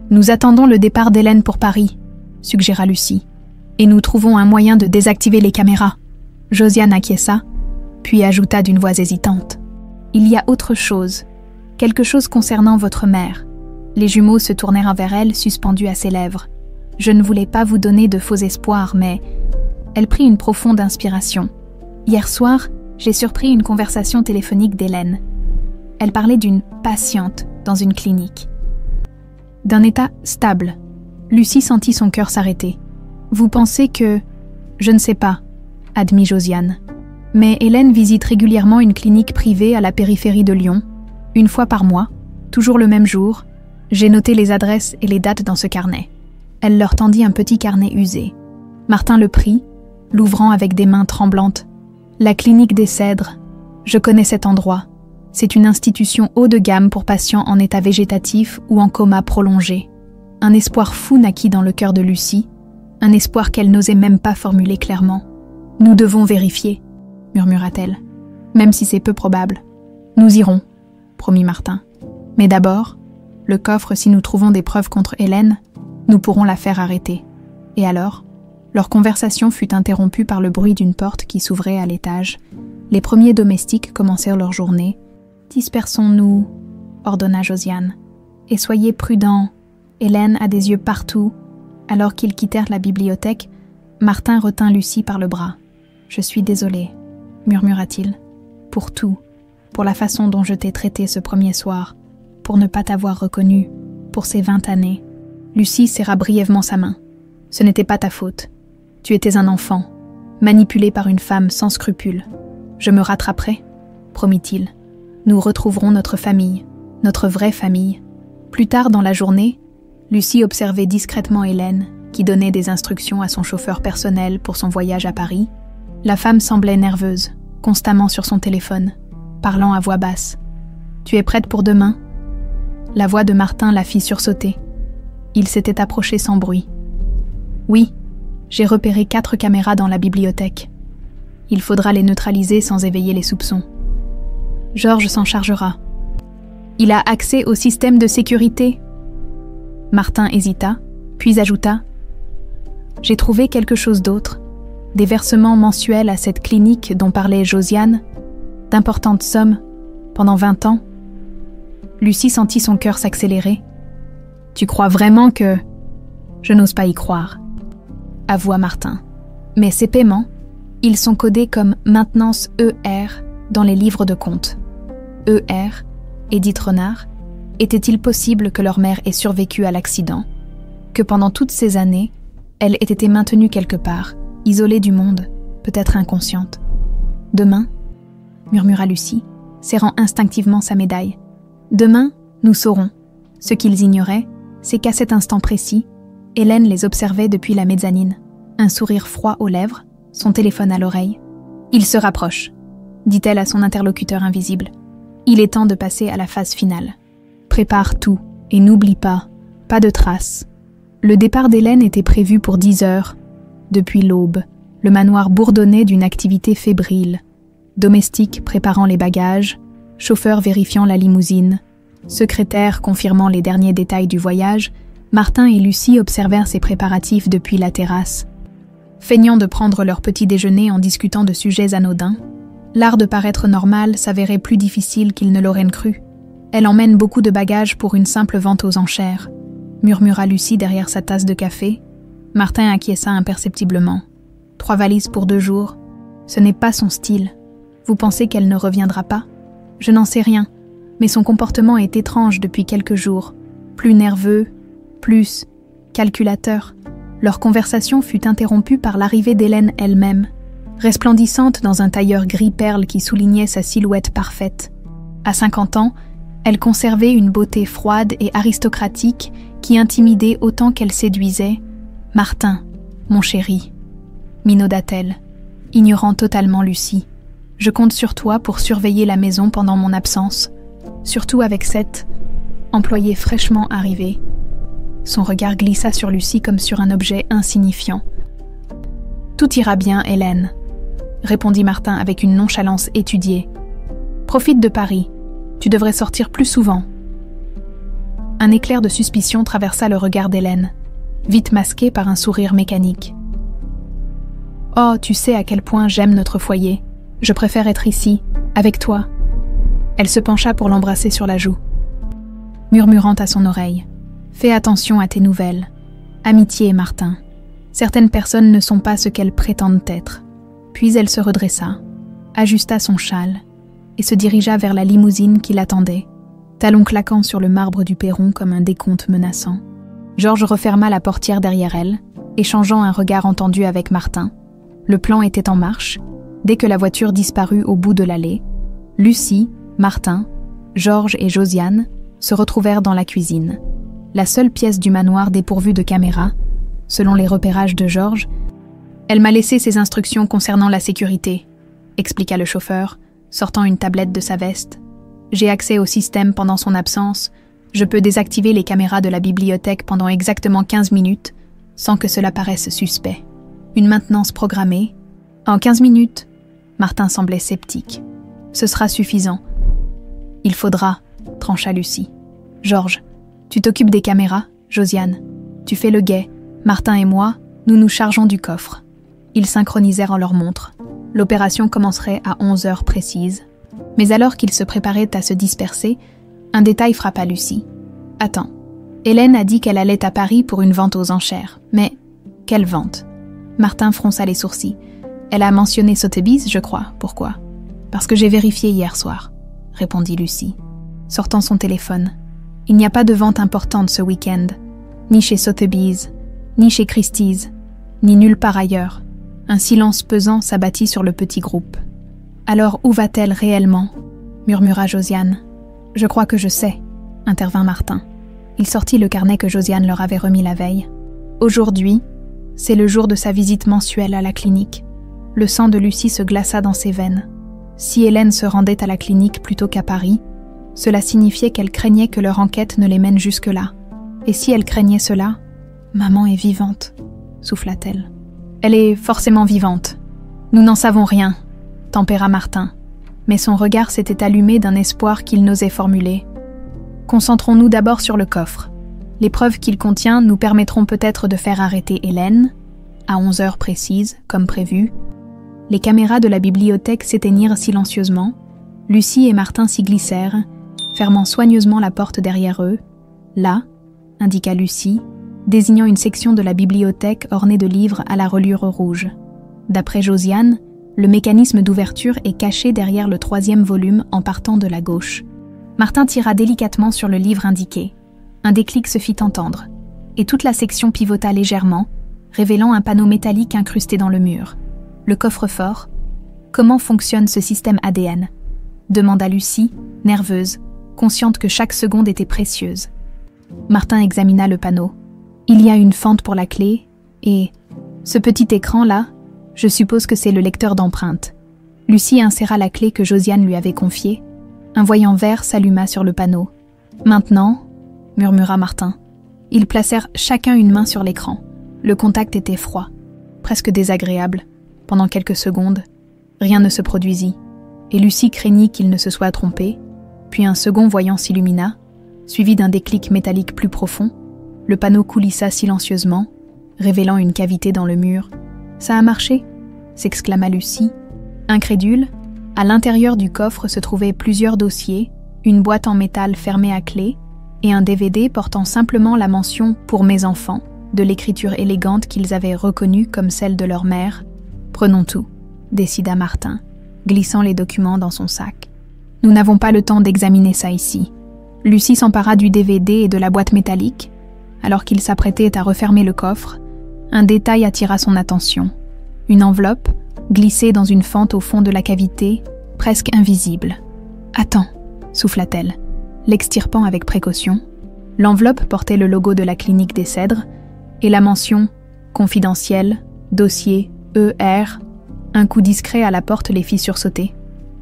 Nous attendons le départ d'Hélène pour Paris, » suggéra Lucie. « Et nous trouvons un moyen de désactiver les caméras. » Josiane acquiesça, puis ajouta d'une voix hésitante. « Il y a autre chose, quelque chose concernant votre mère. » Les jumeaux se tournèrent vers elle, suspendus à ses lèvres. « Je ne voulais pas vous donner de faux espoirs, mais... » Elle prit une profonde inspiration. « Hier soir, j'ai surpris une conversation téléphonique d'Hélène. Elle parlait d'une patiente dans une clinique. D'un état stable. » Lucie sentit son cœur s'arrêter. « Vous pensez que... » ?»« Je ne sais pas, » admit Josiane. « Mais Hélène visite régulièrement une clinique privée à la périphérie de Lyon, une fois par mois, toujours le même jour. J'ai noté les adresses et les dates dans ce carnet. » Elle leur tendit un petit carnet usé. Martin le prit, l'ouvrant avec des mains tremblantes. « La clinique des Cèdres. Je connais cet endroit. C'est une institution haut de gamme pour patients en état végétatif ou en coma prolongé. » Un espoir fou naquit dans le cœur de Lucie, un espoir qu'elle n'osait même pas formuler clairement. « Nous devons vérifier, » murmura-t-elle, « même si c'est peu probable. »« Nous irons, » promit Martin. « Mais d'abord, le coffre, si nous trouvons des preuves contre Hélène, nous pourrons la faire arrêter. » Et alors, leur conversation fut interrompue par le bruit d'une porte qui s'ouvrait à l'étage. Les premiers domestiques commencèrent leur journée. « Dispersons-nous, » ordonna Josiane. « Et soyez prudents. Hélène a des yeux partout. » Alors qu'ils quittèrent la bibliothèque, Martin retint Lucie par le bras. « Je suis désolé, » murmura-t-il. « Pour tout, pour la façon dont je t'ai traité ce premier soir, pour ne pas t'avoir reconnue, pour ces 20 années. » Lucie serra brièvement sa main. « Ce n'était pas ta faute. Tu étais un enfant, manipulé par une femme sans scrupules. Je me rattraperai, » promit-il. « Nous retrouverons notre famille, notre vraie famille. » Plus tard dans la journée, Lucie observait discrètement Hélène, qui donnait des instructions à son chauffeur personnel pour son voyage à Paris. La femme semblait nerveuse, constamment sur son téléphone, parlant à voix basse. « Tu es prête pour demain ?» La voix de Martin la fit sursauter. Il s'était approché sans bruit. « Oui, j'ai repéré 4 caméras dans la bibliothèque. Il faudra les neutraliser sans éveiller les soupçons. Georges s'en chargera. Il a accès au système de sécurité ?» Martin hésita, puis ajouta « J'ai trouvé quelque chose d'autre, des versements mensuels à cette clinique dont parlait Josiane, d'importantes sommes, pendant 20 ans. » Lucie sentit son cœur s'accélérer. « Tu crois vraiment que... » ?»« Je n'ose pas y croire, » avoua Martin. « Mais ces paiements, ils sont codés comme maintenance ER dans les livres de compte. ER, Edith Renard, était-il possible que leur mère ait survécu à l'accident, que pendant toutes ces années, elle ait été maintenue quelque part, isolée du monde, peut-être inconsciente. « Demain » murmura Lucie, serrant instinctivement sa médaille. « Demain, nous saurons. » Ce qu'ils ignoraient, c'est qu'à cet instant précis, Hélène les observait depuis la mezzanine, un sourire froid aux lèvres, son téléphone à l'oreille. « Il se rapproche », dit-elle à son interlocuteur invisible. « Il est temps de passer à la phase finale. Prépare tout et n'oublie pas de traces. » Le départ d'Hélène était prévu pour 10 heures. Depuis l'aube, le manoir bourdonnait d'une activité fébrile. Domestiques préparant les bagages, chauffeurs vérifiant la limousine, secrétaires confirmant les derniers détails du voyage, Martin et Lucie observèrent ces préparatifs depuis la terrasse. Feignant de prendre leur petit déjeuner en discutant de sujets anodins, l'art de paraître normal s'avérait plus difficile qu'ils ne l'auraient cru. « Elle emmène beaucoup de bagages pour une simple vente aux enchères », murmura Lucie derrière sa tasse de café. Martin acquiesça imperceptiblement. 3 valises pour 2 jours. Ce n'est pas son style. Vous pensez qu'elle ne reviendra pas? Je n'en sais rien, mais son comportement est étrange depuis quelques jours. Plus nerveux, plus calculateur. Leur conversation fut interrompue par l'arrivée d'Hélène elle-même, resplendissante dans un tailleur gris perle qui soulignait sa silhouette parfaite. À 50 ans, elle conservait une beauté froide et aristocratique qui intimidait autant qu'elle séduisait. « Martin, mon chéri », minauda-t-elle, ignorant totalement Lucie. « Je compte sur toi pour surveiller la maison pendant mon absence, surtout avec cette employée fraîchement arrivée. » Son regard glissa sur Lucie comme sur un objet insignifiant. « Tout ira bien, Hélène, » répondit Martin avec une nonchalance étudiée. « Profite de Paris. Tu devrais sortir plus souvent. » Un éclair de suspicion traversa le regard d'Hélène, vite masqué par un sourire mécanique. « Oh, tu sais à quel point j'aime notre foyer. Je préfère être ici, avec toi. » Elle se pencha pour l'embrasser sur la joue, murmurant à son oreille. « Fais attention à tes nouvelles. Amitié, Martin. Certaines personnes ne sont pas ce qu'elles prétendent être. » Puis elle se redressa, ajusta son châle et se dirigea vers la limousine qui l'attendait, talons claquant sur le marbre du perron comme un décompte menaçant. Georges referma la portière derrière elle, échangeant un regard entendu avec Martin. Le plan était en marche. Dès que la voiture disparut au bout de l'allée, Lucie, Martin, Georges et Josiane se retrouvèrent dans la cuisine. La seule pièce du manoir dépourvue de caméra, selon les repérages de Georges. « Elle m'a laissé ses instructions concernant la sécurité », expliqua le chauffeur, sortant une tablette de sa veste. « J'ai accès au système pendant son absence. Je peux désactiver les caméras de la bibliothèque pendant exactement 15 minutes, sans que cela paraisse suspect. Une maintenance programmée. En 15 minutes ?» Martin semblait sceptique. « Ce sera suffisant. »« Il faudra, » trancha Lucie. « Georges, tu t'occupes des caméras, Josiane. Tu fais le guet. Martin et moi, nous nous chargeons du coffre. » Ils synchronisèrent en leur montre. L'opération commencerait à 11 heures précises. Mais alors qu'ils se préparaient à se disperser, un détail frappa Lucie. « Attends, Hélène a dit qu'elle allait à Paris pour une vente aux enchères. Mais quelle vente ?» Martin fronça les sourcils. « Elle a mentionné Sotheby's, je crois. Pourquoi ?»« Parce que j'ai vérifié hier soir, » répondit Lucie, sortant son téléphone. « Il n'y a pas de vente importante ce week-end, ni chez Sotheby's, ni chez Christie's, ni nulle part ailleurs. » Un silence pesant s'abattit sur le petit groupe. « Alors où va-t-elle réellement ?» murmura Josiane. « Je crois que je sais, » intervint Martin. Il sortit le carnet que Josiane leur avait remis la veille. Aujourd'hui, c'est le jour de sa visite mensuelle à la clinique. Le sang de Lucie se glaça dans ses veines. Si Hélène se rendait à la clinique plutôt qu'à Paris, cela signifiait qu'elle craignait que leur enquête ne les mène jusque-là. Et si elle craignait cela, « Maman est vivante », souffla-t-elle. « Elle est forcément vivante. Nous n'en savons rien, » tempéra Martin, mais son regard s'était allumé d'un espoir qu'il n'osait formuler. « Concentrons-nous d'abord sur le coffre. Les preuves qu'il contient nous permettront peut-être de faire arrêter Hélène, à 11 heures précises, comme prévu. » Les caméras de la bibliothèque s'éteignirent silencieusement. Lucie et Martin s'y glissèrent, fermant soigneusement la porte derrière eux. « Là », indiqua Lucie, désignant une section de la bibliothèque ornée de livres à la reliure rouge. D'après Josiane, le mécanisme d'ouverture est caché derrière le 3e volume en partant de la gauche. Martin tira délicatement sur le livre indiqué. Un déclic se fit entendre, et toute la section pivota légèrement, révélant un panneau métallique incrusté dans le mur. Le coffre-fort. Comment fonctionne ce système ADN ? Demanda Lucie, nerveuse, consciente que chaque seconde était précieuse. Martin examina le panneau. Il y a une fente pour la clé, et ce petit écran-là, je suppose que c'est le lecteur d'empreintes. Lucie inséra la clé que Josiane lui avait confiée. Un voyant vert s'alluma sur le panneau. « Maintenant » murmura Martin. Ils placèrent chacun une main sur l'écran. Le contact était froid, presque désagréable. Pendant quelques secondes, rien ne se produisit, et Lucie craignit qu'il ne se soit trompé. Puis un second voyant s'illumina, suivi d'un déclic métallique plus profond. Le panneau coulissa silencieusement, révélant une cavité dans le mur. « Ça a marché » s'exclama Lucie. Incrédule, à l'intérieur du coffre se trouvaient plusieurs dossiers, une boîte en métal fermée à clé et un DVD portant simplement la mention « Pour mes enfants » de l'écriture élégante qu'ils avaient reconnue comme celle de leur mère. « Prenons tout », décida Martin, glissant les documents dans son sac. « Nous n'avons pas le temps d'examiner ça ici. » Lucie s'empara du DVD et de la boîte métallique. Alors qu'il s'apprêtait à refermer le coffre, un détail attira son attention. Une enveloppe, glissée dans une fente au fond de la cavité, presque invisible. « Attends » souffla-t-elle, l'extirpant avec précaution. L'enveloppe portait le logo de la clinique des Cèdres et la mention « Confidentiel, dossier, ER ». Un coup discret à la porte les fit sursauter.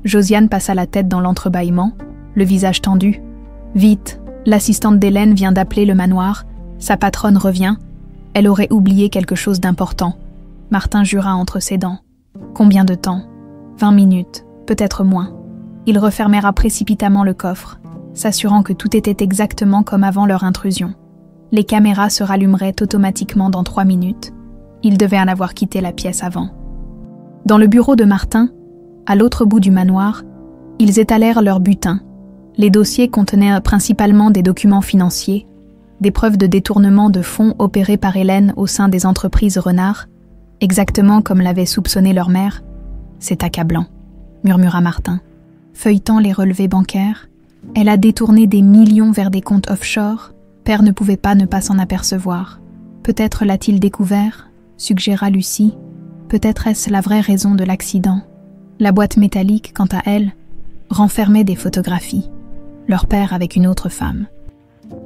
Josiane passa la tête dans l'entrebâillement, le visage tendu. « Vite, l'assistante d'Hélène vient d'appeler le manoir. Sa patronne revient. Elle aurait oublié quelque chose d'important. » Martin jura entre ses dents. Combien de temps ? 20 minutes, peut-être moins. Il refermera précipitamment le coffre, s'assurant que tout était exactement comme avant leur intrusion. Les caméras se rallumeraient automatiquement dans 3 minutes. Il devait en avoir quitté la pièce avant. Dans le bureau de Martin, à l'autre bout du manoir, ils étalèrent leur butin. Les dossiers contenaient principalement des documents financiers, des preuves de détournement de fonds opérés par Hélène au sein des entreprises Renard, exactement comme l'avait soupçonné leur mère. « C'est accablant », murmura Martin. Feuilletant les relevés bancaires, elle a détourné des millions vers des comptes offshore. Père ne pouvait pas ne pas s'en apercevoir. Peut-être l'a-t-il découvert, suggéra Lucie. Peut-être est-ce la vraie raison de l'accident. La boîte métallique, quant à elle, renfermait des photographies. Leur père avec une autre femme.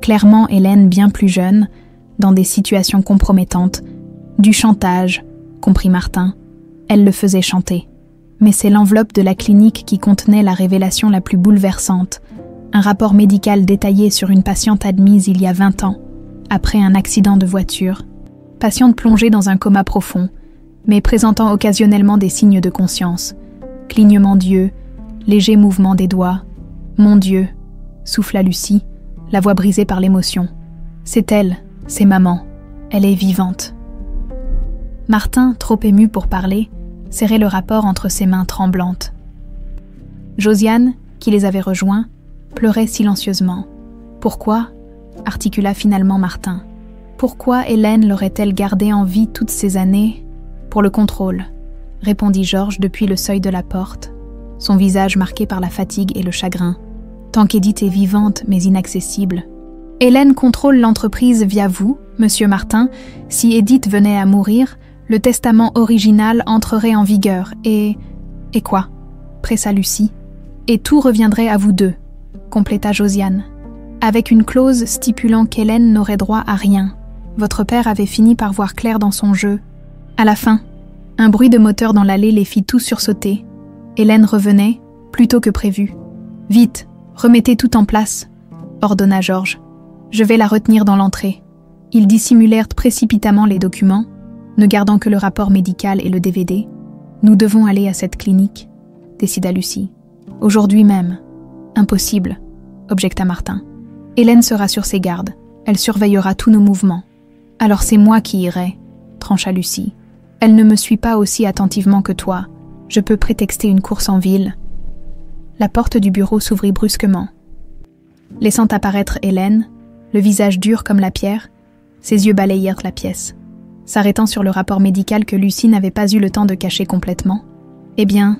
Clairement Hélène bien plus jeune, dans des situations compromettantes, du chantage, comprit Martin. Elle le faisait chanter. Mais c'est l'enveloppe de la clinique qui contenait la révélation la plus bouleversante, un rapport médical détaillé sur une patiente admise il y a 20 ans, après un accident de voiture. Patiente plongée dans un coma profond, mais présentant occasionnellement des signes de conscience. Clignement d'yeux, léger mouvement des doigts. « Mon Dieu !» souffla Lucie, la voix brisée par l'émotion. « C'est elle, c'est maman. Elle est vivante. » Martin, trop ému pour parler, serrait le rapport entre ses mains tremblantes. Josiane, qui les avait rejoints, pleurait silencieusement. « Pourquoi ?» articula finalement Martin. « Pourquoi Hélène l'aurait-elle gardée en vie toutes ces années ?»« Pour le contrôle », répondit Georges depuis le seuil de la porte, son visage marqué par la fatigue et le chagrin. « Tant qu'Édith est vivante mais inaccessible. Hélène contrôle l'entreprise via vous, monsieur Martin. Si Édith venait à mourir, le testament original entrerait en vigueur et... »« Et quoi ?» pressa Lucie. « Et tout reviendrait à vous deux, » compléta Josiane, avec une clause stipulant qu'Hélène n'aurait droit à rien. Votre père avait fini par voir clair dans son jeu. À la fin, un bruit de moteur dans l'allée les fit tous sursauter. Hélène revenait, plus tôt que prévu. « Vite, remettez tout en place, » ordonna Georges. « Je vais la retenir dans l'entrée. » Ils dissimulèrent précipitamment les documents, ne gardant que le rapport médical et le DVD. « Nous devons aller à cette clinique, » décida Lucie. « Aujourd'hui même. »« Impossible, » objecta Martin. « Hélène sera sur ses gardes. Elle surveillera tous nos mouvements. »« Alors c'est moi qui irai, » trancha Lucie. « Elle ne me suit pas aussi attentivement que toi. Je peux prétexter une course en ville. » La porte du bureau s'ouvrit brusquement. Laissant apparaître Hélène, le visage dur comme la pierre, ses yeux balayèrent la pièce. S'arrêtant sur le rapport médical que Lucie n'avait pas eu le temps de cacher complètement. « Eh bien, »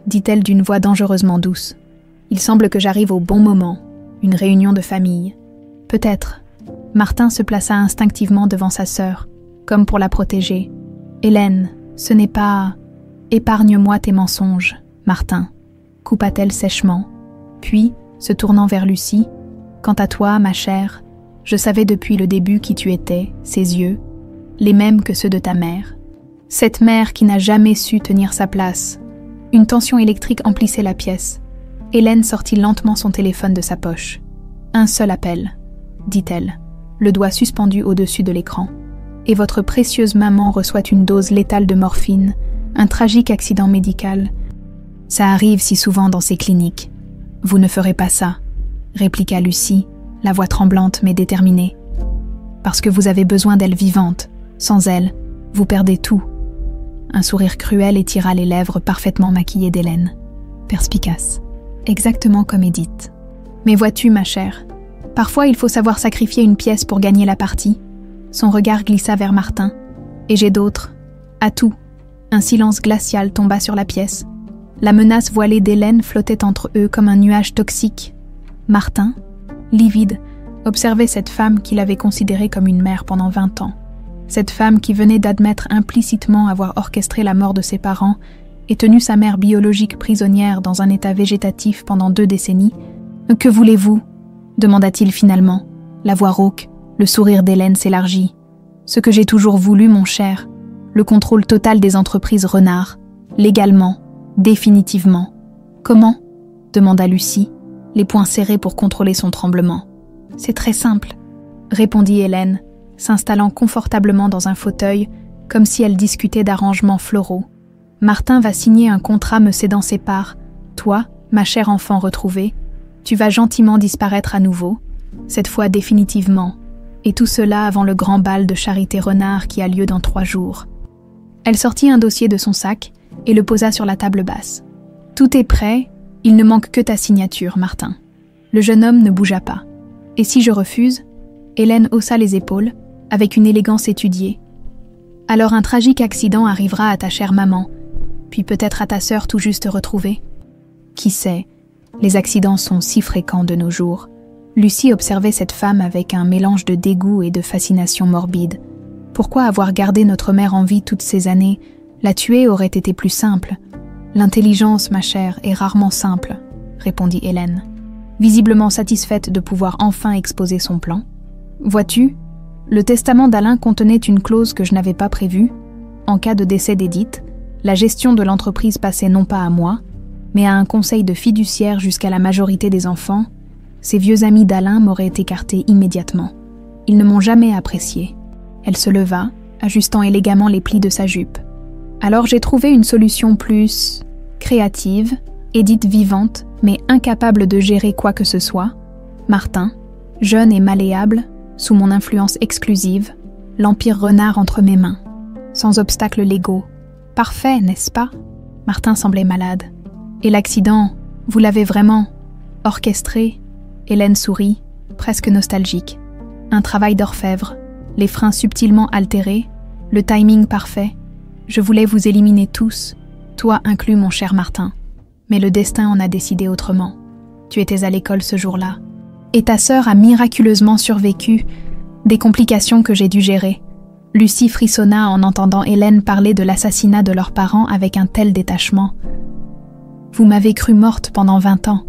dit-elle d'une voix dangereusement douce, « il semble que j'arrive au bon moment, une réunion de famille. » Peut-être. Martin se plaça instinctivement devant sa sœur. comme pour la protéger. « Hélène, ce n'est pas... Épargne-moi tes mensonges, Martin, » coupa-t-elle sèchement. Puis, se tournant vers Lucie, « Quant à toi, ma chère, je savais depuis le début qui tu étais, ses yeux, les mêmes que ceux de ta mère. Cette mère qui n'a jamais su tenir sa place. » Une tension électrique emplissait la pièce. Hélène sortit lentement son téléphone de sa poche. « Un seul appel, » dit-elle, le doigt suspendu au-dessus de l'écran. « Et votre précieuse maman reçoit une dose létale de morphine, un tragique accident médical. Ça arrive si souvent dans ces cliniques. Vous ne ferez pas ça, » répliqua Lucie, la voix tremblante mais déterminée. « Parce que vous avez besoin d'elle vivante. Sans elle, vous perdez tout. » Un sourire cruel étira les lèvres parfaitement maquillées d'Hélène. Perspicace. Exactement comme Edith. « Mais vois-tu, ma chère, parfois il faut savoir sacrifier une pièce pour gagner la partie. » Son regard glissa vers Martin. « Et j'ai d'autres. À tout. » Un silence glacial tomba sur la pièce. La menace voilée d'Hélène flottait entre eux comme un nuage toxique. Martin, livide, observait cette femme qu'il avait considérée comme une mère pendant 20 ans. Cette femme qui venait d'admettre implicitement avoir orchestré la mort de ses parents et tenu sa mère biologique prisonnière dans un état végétatif pendant 2 décennies. « Que voulez-vous » demanda-t-il finalement. La voix rauque, le sourire d'Hélène s'élargit. « Ce que j'ai toujours voulu, mon cher, le contrôle total des entreprises Renard, légalement, définitivement. »« Comment » demanda Lucie, les poings serrés pour contrôler son tremblement. « C'est très simple, » répondit Hélène, s'installant confortablement dans un fauteuil, comme si elle discutait d'arrangements floraux. « Martin va signer un contrat me cédant ses parts. Toi, ma chère enfant retrouvée, tu vas gentiment disparaître à nouveau, cette fois définitivement, et tout cela avant le grand bal de Charité Renard qui a lieu dans 3 jours. » Elle sortit un dossier de son sac et le posa sur la table basse. « Tout est prêt, il ne manque que ta signature, Martin. » Le jeune homme ne bougea pas. « Et si je refuse ?» Hélène haussa les épaules, avec une élégance étudiée. « Alors un tragique accident arrivera à ta chère maman, puis peut-être à ta sœur tout juste retrouvée. Qui sait, les accidents sont si fréquents de nos jours. » Lucie observait cette femme avec un mélange de dégoût et de fascination morbide. Pourquoi avoir gardé notre mère en vie toutes ces années? La tuer aurait été plus simple. « L'intelligence, ma chère, est rarement simple, » répondit Hélène, visiblement satisfaite de pouvoir enfin exposer son plan. « Vois-tu, le testament d'Alain contenait une clause que je n'avais pas prévue. En cas de décès d'Edith, la gestion de l'entreprise passait non pas à moi, mais à un conseil de fiduciaire jusqu'à la majorité des enfants. Ces vieux amis d'Alain m'auraient écarté immédiatement. Ils ne m'ont jamais apprécié. » Elle se leva, ajustant élégamment les plis de sa jupe. « Alors j'ai trouvé une solution plus créative, Edith vivante, mais incapable de gérer quoi que ce soit. Martin, jeune et malléable, sous mon influence exclusive, l'empire Renard entre mes mains. Sans obstacles légaux. Parfait, n'est-ce pas ?» Martin semblait malade. « Et l'accident, vous l'avez vraiment orchestré ?» Hélène sourit, presque nostalgique. « Un travail d'orfèvre, les freins subtilement altérés, le timing parfait. Je voulais vous éliminer tous, toi inclus mon cher Martin. Mais le destin en a décidé autrement. Tu étais à l'école ce jour-là. Et ta sœur a miraculeusement survécu, des complications que j'ai dû gérer. » Lucie frissonna en entendant Hélène parler de l'assassinat de leurs parents avec un tel détachement. « Vous m'avez cru morte pendant 20 ans. »«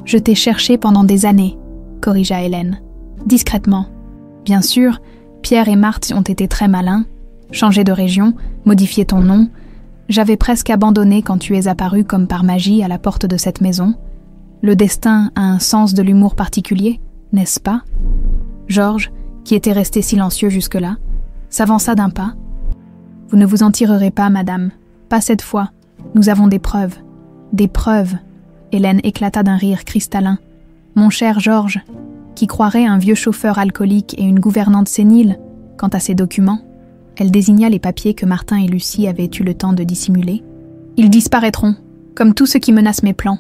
Je t'ai cherché pendant des années, » corrigea Hélène, discrètement. Bien sûr, Pierre et Marthe ont été très malins, changé de région, modifié ton nom. J'avais presque abandonné quand tu es apparu comme par magie à la porte de cette maison. Le destin a un sens de l'humour particulier, n'est-ce pas ? Georges, qui était resté silencieux jusque-là, s'avança d'un pas. « Vous ne vous en tirerez pas, madame. Pas cette fois. Nous avons des preuves. » « Des preuves !» Hélène éclata d'un rire cristallin. « Mon cher Georges, qui croirait un vieux chauffeur alcoolique et une gouvernante sénile, quant à ces documents ?» Elle désigna les papiers que Martin et Lucie avaient eu le temps de dissimuler. « Ils disparaîtront, comme tout ce qui menace mes plans. »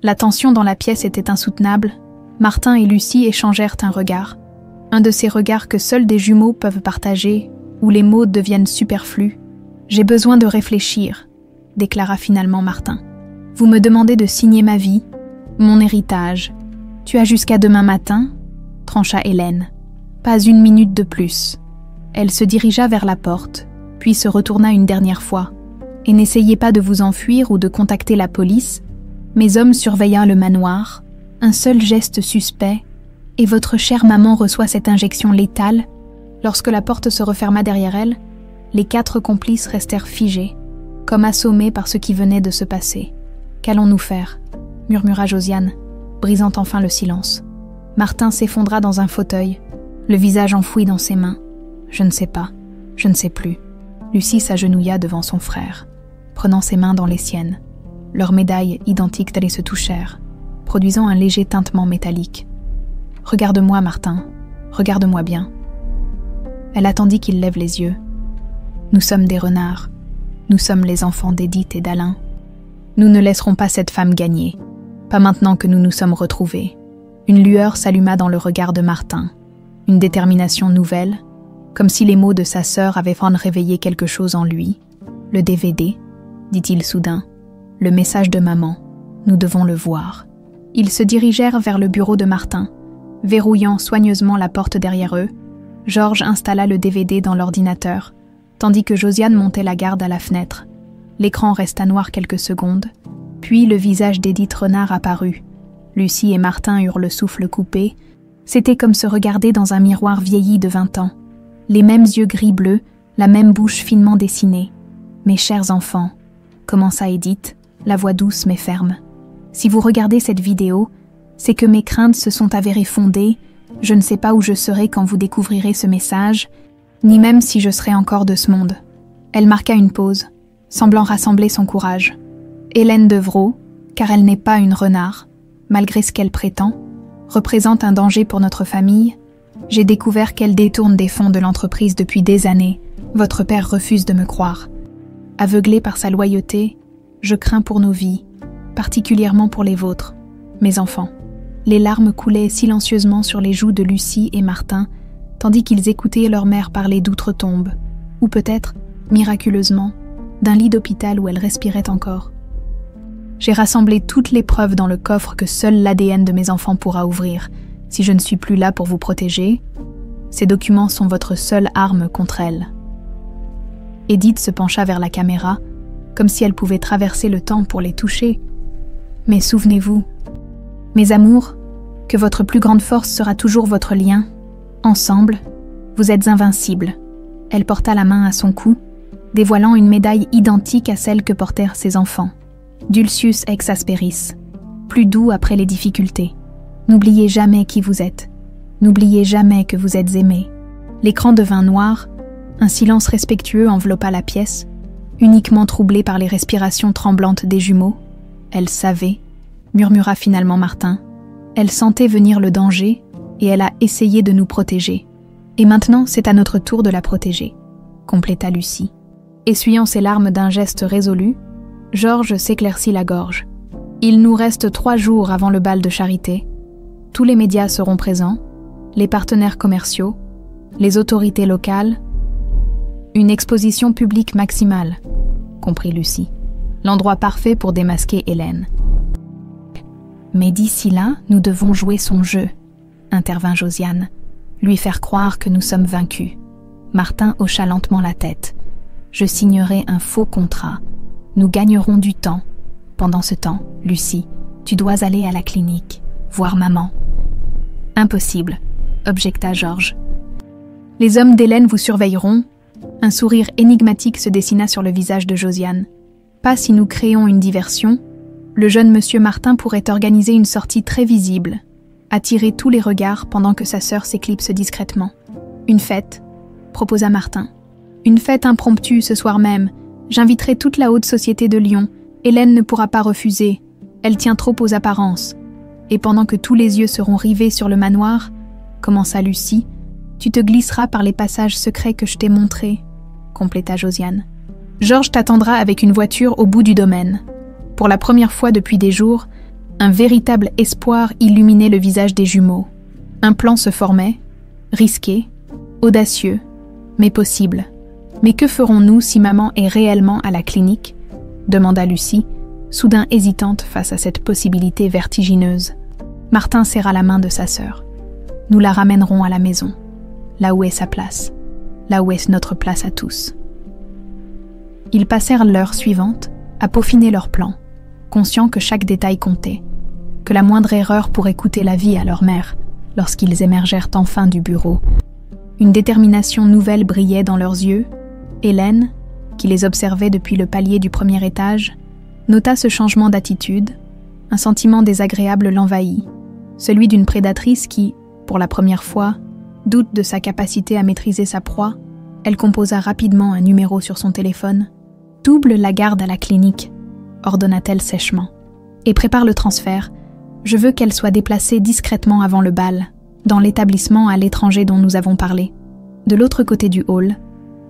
La tension dans la pièce était insoutenable. Martin et Lucie échangèrent un regard. Un de ces regards que seuls des jumeaux peuvent partager, où les mots deviennent superflus. « J'ai besoin de réfléchir, » déclara finalement Martin. « Vous me demandez de signer ma vie, mon héritage. Tu as jusqu'à demain matin, » trancha Hélène. « Pas une minute de plus. » Elle se dirigea vers la porte, puis se retourna une dernière fois. « Et n'essayez pas de vous enfuir ou de contacter la police. Mes hommes surveillent le manoir. Un seul geste suspect, et votre chère maman reçoit cette injection létale. » Lorsque la porte se referma derrière elle, les 4 complices restèrent figés, comme assommés par ce qui venait de se passer. « Qu'allons-nous faire ?» murmura Josiane, brisant enfin le silence. Martin s'effondra dans un fauteuil, le visage enfoui dans ses mains. « Je ne sais pas, je ne sais plus. » Lucie s'agenouilla devant son frère, prenant ses mains dans les siennes. Leurs médailles identiques d'aller se touchèrent, produisant un léger tintement métallique. « Regarde-moi, Martin, regarde-moi bien. » Elle attendit qu'il lève les yeux. « Nous sommes des renards. Nous sommes les enfants d'Édith et d'Alain. Nous ne laisserons pas cette femme gagner. Pas maintenant que nous nous sommes retrouvés. » Une lueur s'alluma dans le regard de Martin. Une détermination nouvelle, comme si les mots de sa sœur avaient réveillé quelque chose en lui. « Le DVD, dit-il soudain. Le message de maman. Nous devons le voir. » Ils se dirigèrent vers le bureau de Martin. Verrouillant soigneusement la porte derrière eux, Georges installa le DVD dans l'ordinateur, tandis que Josiane montait la garde à la fenêtre. L'écran resta noir quelques secondes, puis le visage d'Édith Renard apparut. Lucie et Martin eurent le souffle coupé. C'était comme se regarder dans un miroir vieilli de 20 ans. Les mêmes yeux gris-bleus, la même bouche finement dessinée. « Mes chers enfants », commença Édith, la voix douce mais ferme. « Si vous regardez cette vidéo, c'est que mes craintes se sont avérées fondées. Je ne sais pas où je serai quand vous découvrirez ce message, ni même si je serai encore de ce monde. » Elle marqua une pause, semblant rassembler son courage. « Hélène Devreau, car elle n'est pas une renard, malgré ce qu'elle prétend, représente un danger pour notre famille. J'ai découvert qu'elle détourne des fonds de l'entreprise depuis des années. Votre père refuse de me croire. Aveuglé par sa loyauté, je crains pour nos vies, particulièrement pour les vôtres, mes enfants. » Les larmes coulaient silencieusement sur les joues de Lucie et Martin, tandis qu'ils écoutaient leur mère parler d'outre-tombe, ou peut-être, miraculeusement, d'un lit d'hôpital où elle respirait encore. J'ai rassemblé toutes les preuves dans le coffre que seul l'ADN de mes enfants pourra ouvrir. Si je ne suis plus là pour vous protéger, ces documents sont votre seule arme contre elle. Édith se pencha vers la caméra, comme si elle pouvait traverser le temps pour les toucher. Mais souvenez-vous, mes amours, que votre plus grande force sera toujours votre lien. Ensemble, vous êtes invincibles. Elle porta la main à son cou, dévoilant une médaille identique à celle que portèrent ses enfants. Dulcius ex asperis, plus doux après les difficultés. N'oubliez jamais qui vous êtes. N'oubliez jamais que vous êtes aimés. L'écran devint noir, un silence respectueux enveloppa la pièce, uniquement troublé par les respirations tremblantes des jumeaux. Elle savait, murmura finalement Martin. Elle sentait venir le danger et elle a essayé de nous protéger. Et maintenant, c'est à notre tour de la protéger, compléta Lucie. Essuyant ses larmes d'un geste résolu, Georges s'éclaircit la gorge. Il nous reste 3 jours avant le bal de charité. Tous les médias seront présents, les partenaires commerciaux, les autorités locales. Une exposition publique maximale, comprit Lucie. L'endroit parfait pour démasquer Hélène. Mais d'ici là, nous devons jouer son jeu, intervint Josiane, lui faire croire que nous sommes vaincus. Martin hocha lentement la tête. Je signerai un faux contrat. Nous gagnerons du temps. Pendant ce temps, Lucie, tu dois aller à la clinique, voir maman. Impossible, objecta Georges. Les hommes d'Hélène vous surveilleront. Un sourire énigmatique se dessina sur le visage de Josiane. Pas si nous créons une diversion. Le jeune monsieur Martin pourrait organiser une sortie très visible, attirer tous les regards pendant que sa sœur s'éclipse discrètement. Une fête, proposa Martin. Une fête impromptue ce soir même. J'inviterai toute la haute société de Lyon. Hélène ne pourra pas refuser. Elle tient trop aux apparences. Et pendant que tous les yeux seront rivés sur le manoir, commença Lucie, tu te glisseras par les passages secrets que je t'ai montrés, compléta Josiane. Georges t'attendra avec une voiture au bout du domaine. Pour la première fois depuis des jours, un véritable espoir illuminait le visage des jumeaux. Un plan se formait, risqué, audacieux, mais possible. Mais que ferons-nous si maman est réellement à la clinique ? Demanda Lucie, soudain hésitante face à cette possibilité vertigineuse. Martin serra la main de sa sœur. Nous la ramènerons à la maison, là où est sa place. là où est notre place à tous. Ils passèrent l'heure suivante à peaufiner leur plan, conscients que chaque détail comptait, que la moindre erreur pourrait coûter la vie à leur mère lorsqu'ils émergèrent enfin du bureau. Une détermination nouvelle brillait dans leurs yeux. Hélène, qui les observait depuis le palier du premier étage, nota ce changement d'attitude. Un sentiment désagréable l'envahit, celui d'une prédatrice qui, pour la première fois, doute de sa capacité à maîtriser sa proie. Elle composa rapidement un numéro sur son téléphone. « Double la garde à la clinique », ordonna-t-elle sèchement. « Et prépare le transfert. Je veux qu'elle soit déplacée discrètement avant le bal, dans l'établissement à l'étranger dont nous avons parlé. » De l'autre côté du hall,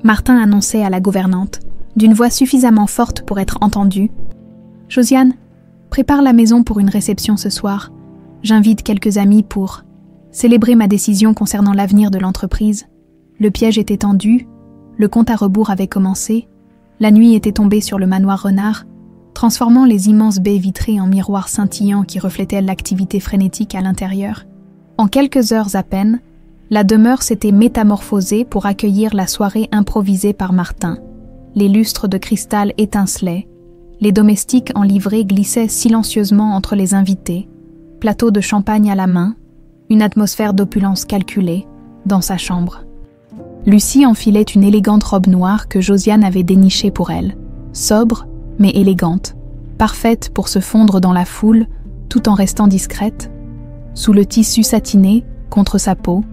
Martin annonçait à la gouvernante, d'une voix suffisamment forte pour être entendue: « Josiane, prépare la maison pour une réception ce soir. J'invite quelques amis pour célébrer ma décision concernant l'avenir de l'entreprise. » Le piège était tendu, le compte à rebours avait commencé, la nuit était tombée sur le manoir Renard, transformant les immenses baies vitrées en miroirs scintillants qui reflétaient l'activité frénétique à l'intérieur. En quelques heures à peine, la demeure s'était métamorphosée pour accueillir la soirée improvisée par Martin. Les lustres de cristal étincelaient, les domestiques en livrée glissaient silencieusement entre les invités, plateau de champagne à la main, une atmosphère d'opulence calculée, dans sa chambre. Lucie enfilait une élégante robe noire que Josiane avait dénichée pour elle, sobre mais élégante, parfaite pour se fondre dans la foule tout en restant discrète. Sous le tissu satiné, contre sa peau,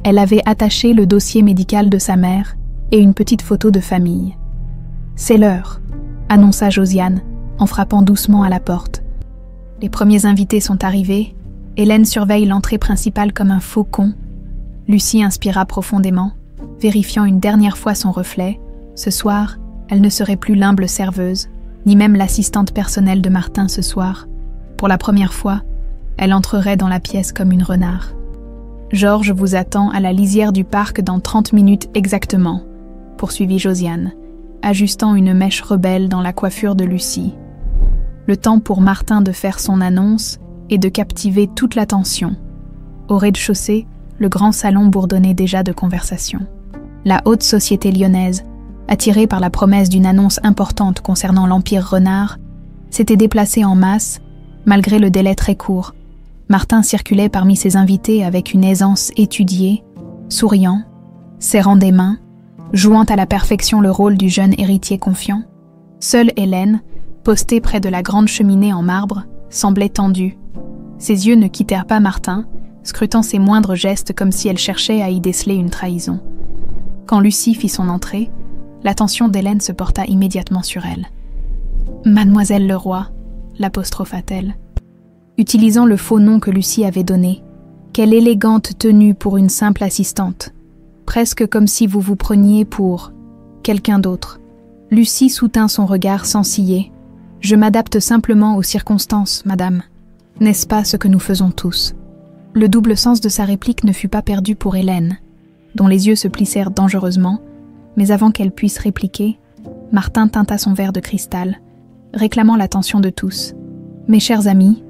elle avait attaché le dossier médical de sa mère et une petite photo de famille. « C'est l'heure », annonça Josiane en frappant doucement à la porte. Les premiers invités sont arrivés. Hélène surveille l'entrée principale comme un faucon. Lucie inspira profondément, vérifiant une dernière fois son reflet. Ce soir, elle ne serait plus l'humble serveuse, ni même l'assistante personnelle de Martin ce soir. Pour la première fois, elle entrerait dans la pièce comme une renard. « Georges vous attend à la lisière du parc dans 30 minutes exactement », poursuivit Josiane, ajustant une mèche rebelle dans la coiffure de Lucie. Le temps pour Martin de faire son annonce et de captiver toute l'attention. Au rez-de-chaussée, le grand salon bourdonnait déjà de conversation. La haute société lyonnaise, attirée par la promesse d'une annonce importante concernant l'Empire Renard, s'était déplacée en masse, malgré le délai très court. Martin circulait parmi ses invités avec une aisance étudiée, souriant, serrant des mains, jouant à la perfection le rôle du jeune héritier confiant. Seule Hélène, postée près de la grande cheminée en marbre, semblait tendue. Ses yeux ne quittèrent pas Martin, scrutant ses moindres gestes comme si elle cherchait à y déceler une trahison. Quand Lucie fit son entrée, l'attention d'Hélène se porta immédiatement sur elle. « Mademoiselle Leroy », l'apostropha-t-elle. Utilisant le faux nom que Lucie avait donné, quelle élégante tenue pour une simple assistante, presque comme si vous vous preniez pour quelqu'un d'autre. Lucie soutint son regard sans ciller. « Je m'adapte simplement aux circonstances, madame. N'est-ce pas ce que nous faisons tous ?» Le double sens de sa réplique ne fut pas perdu pour Hélène, dont les yeux se plissèrent dangereusement, mais avant qu'elle puisse répliquer, Martin tinta son verre de cristal, réclamant l'attention de tous. « Mes chers amis, »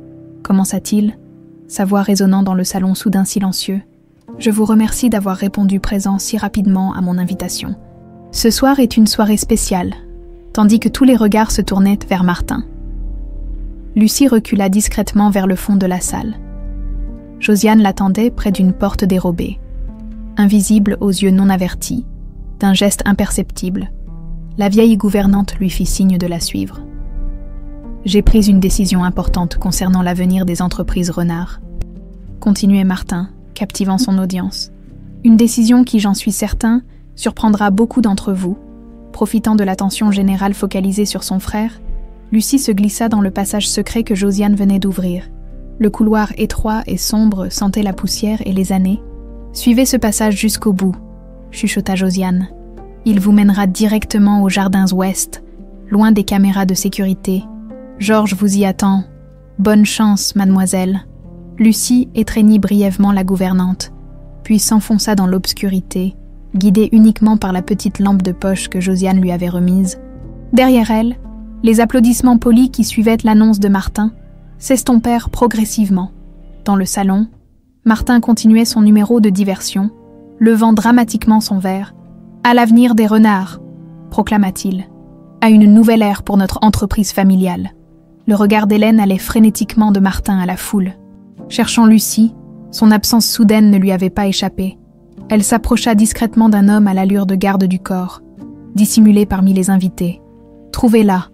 commença-t-il, sa voix résonnant dans le salon soudain silencieux, « je vous remercie d'avoir répondu présent si rapidement à mon invitation. Ce soir est une soirée spéciale, tandis que tous les regards se tournaient vers Martin. » Lucie recula discrètement vers le fond de la salle. Josiane l'attendait près d'une porte dérobée. Invisible aux yeux non avertis, d'un geste imperceptible, la vieille gouvernante lui fit signe de la suivre. « J'ai pris une décision importante concernant l'avenir des entreprises Renard, » continuait Martin, captivant son audience. « Une décision qui, j'en suis certain, surprendra beaucoup d'entre vous. » Profitant de l'attention générale focalisée sur son frère, Lucie se glissa dans le passage secret que Josiane venait d'ouvrir. Le couloir étroit et sombre sentait la poussière et les années. « Suivez ce passage jusqu'au bout, » chuchota Josiane. « Il vous mènera directement aux jardins ouest, loin des caméras de sécurité. Georges vous y attend. Bonne chance, mademoiselle. » Lucie étreignit brièvement la gouvernante, puis s'enfonça dans l'obscurité, guidée uniquement par la petite lampe de poche que Josiane lui avait remise. Derrière elle, les applaudissements polis qui suivaient l'annonce de Martin s'estompèrent progressivement. Dans le salon, Martin continuait son numéro de diversion, levant dramatiquement son verre, À l'avenir des renards, proclama-t-il. À une nouvelle ère pour notre entreprise familiale. Le regard d'Hélène allait frénétiquement de Martin à la foule. Cherchant Lucie, son absence soudaine ne lui avait pas échappé. Elle s'approcha discrètement d'un homme à l'allure de garde du corps, dissimulé parmi les invités. « Trouvez-la »